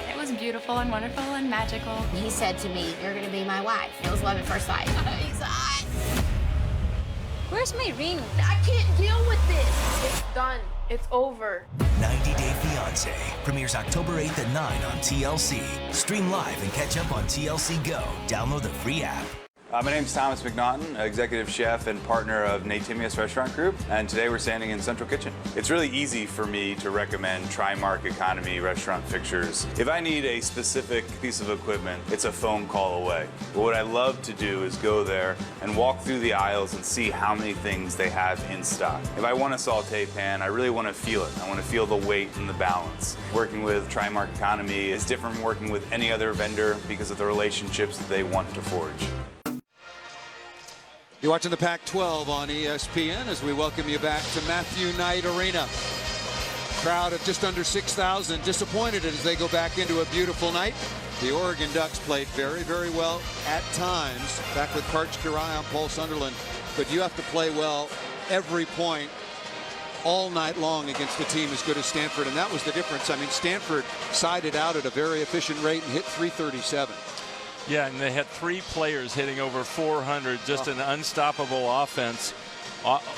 S19: It was beautiful and wonderful and magical.
S6: He said to me, "You're gonna be my wife." It was love at first sight. He's hot.
S18: Where's my ring? I can't deal with this. It's done. It's over.
S3: 90 Day Fiancé premieres October 8th at 9 on TLC. Stream live and catch up on TLC Go. Download the free app.
S24: My name's Thomas McNaughton, executive chef and partner of Nate Timius Restaurant Group, and today we're standing in Central Kitchen. It's really easy for me to recommend Trimark Economy restaurant fixtures. If I need a specific piece of equipment, it's a phone call away. But what I love to do is go there and walk through the aisles and see how many things they have in stock. If I want a saute pan, I really want to feel it. I want to feel the weight and the balance. Working with Trimark Economy is different from working with any other vendor because of the relationships that they want to forge.
S1: You're watching the Pac-12 on ESPN as we welcome you back to Matthew Knight Arena. Crowd of just under 6,000, disappointed as they go back into a beautiful night. The Oregon Ducks played very, very well at times. Back with Karch Kirai on Paul Sunderland. But you have to play well every point all night long against a team as good as Stanford, and that was the difference. I mean, Stanford sided out at a very efficient rate and hit 337.
S2: Yeah, and they had 3 players hitting over 400, just an unstoppable offense.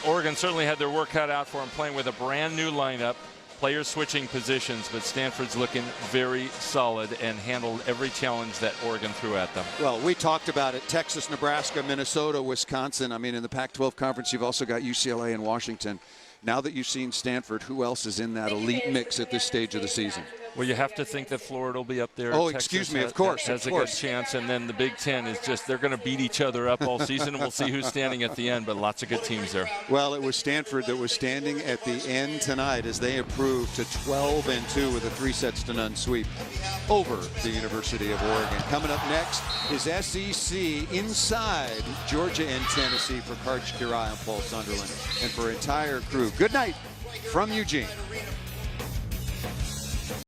S2: Oregon certainly had their work cut out for them, playing with a brand new lineup, players switching positions, but Stanford's looking very solid and handled every challenge that Oregon threw at them.
S1: Well, we talked about it. Texas, Nebraska, Minnesota, Wisconsin. I mean, in the Pac-12 conference, you've also got UCLA and Washington. Now that you've seen Stanford, who else is in that elite mix at this stage of the season?
S2: Well, you have to think that Florida will be up there.
S1: Oh,
S2: Texas
S1: excuse me, of course.
S2: Has a good chance. And then the Big Ten is just, they're going to beat each other up all season. And we'll see who's standing at the end, but lots of good teams there.
S1: Well, it was Stanford that was standing at the end tonight as they improved to 12-2 with a 3-0 sweep over the University of Oregon. Coming up next is SEC inside Georgia and Tennessee for Karch Kirai and Paul Sunderland and for entire crew. Good night from Eugene.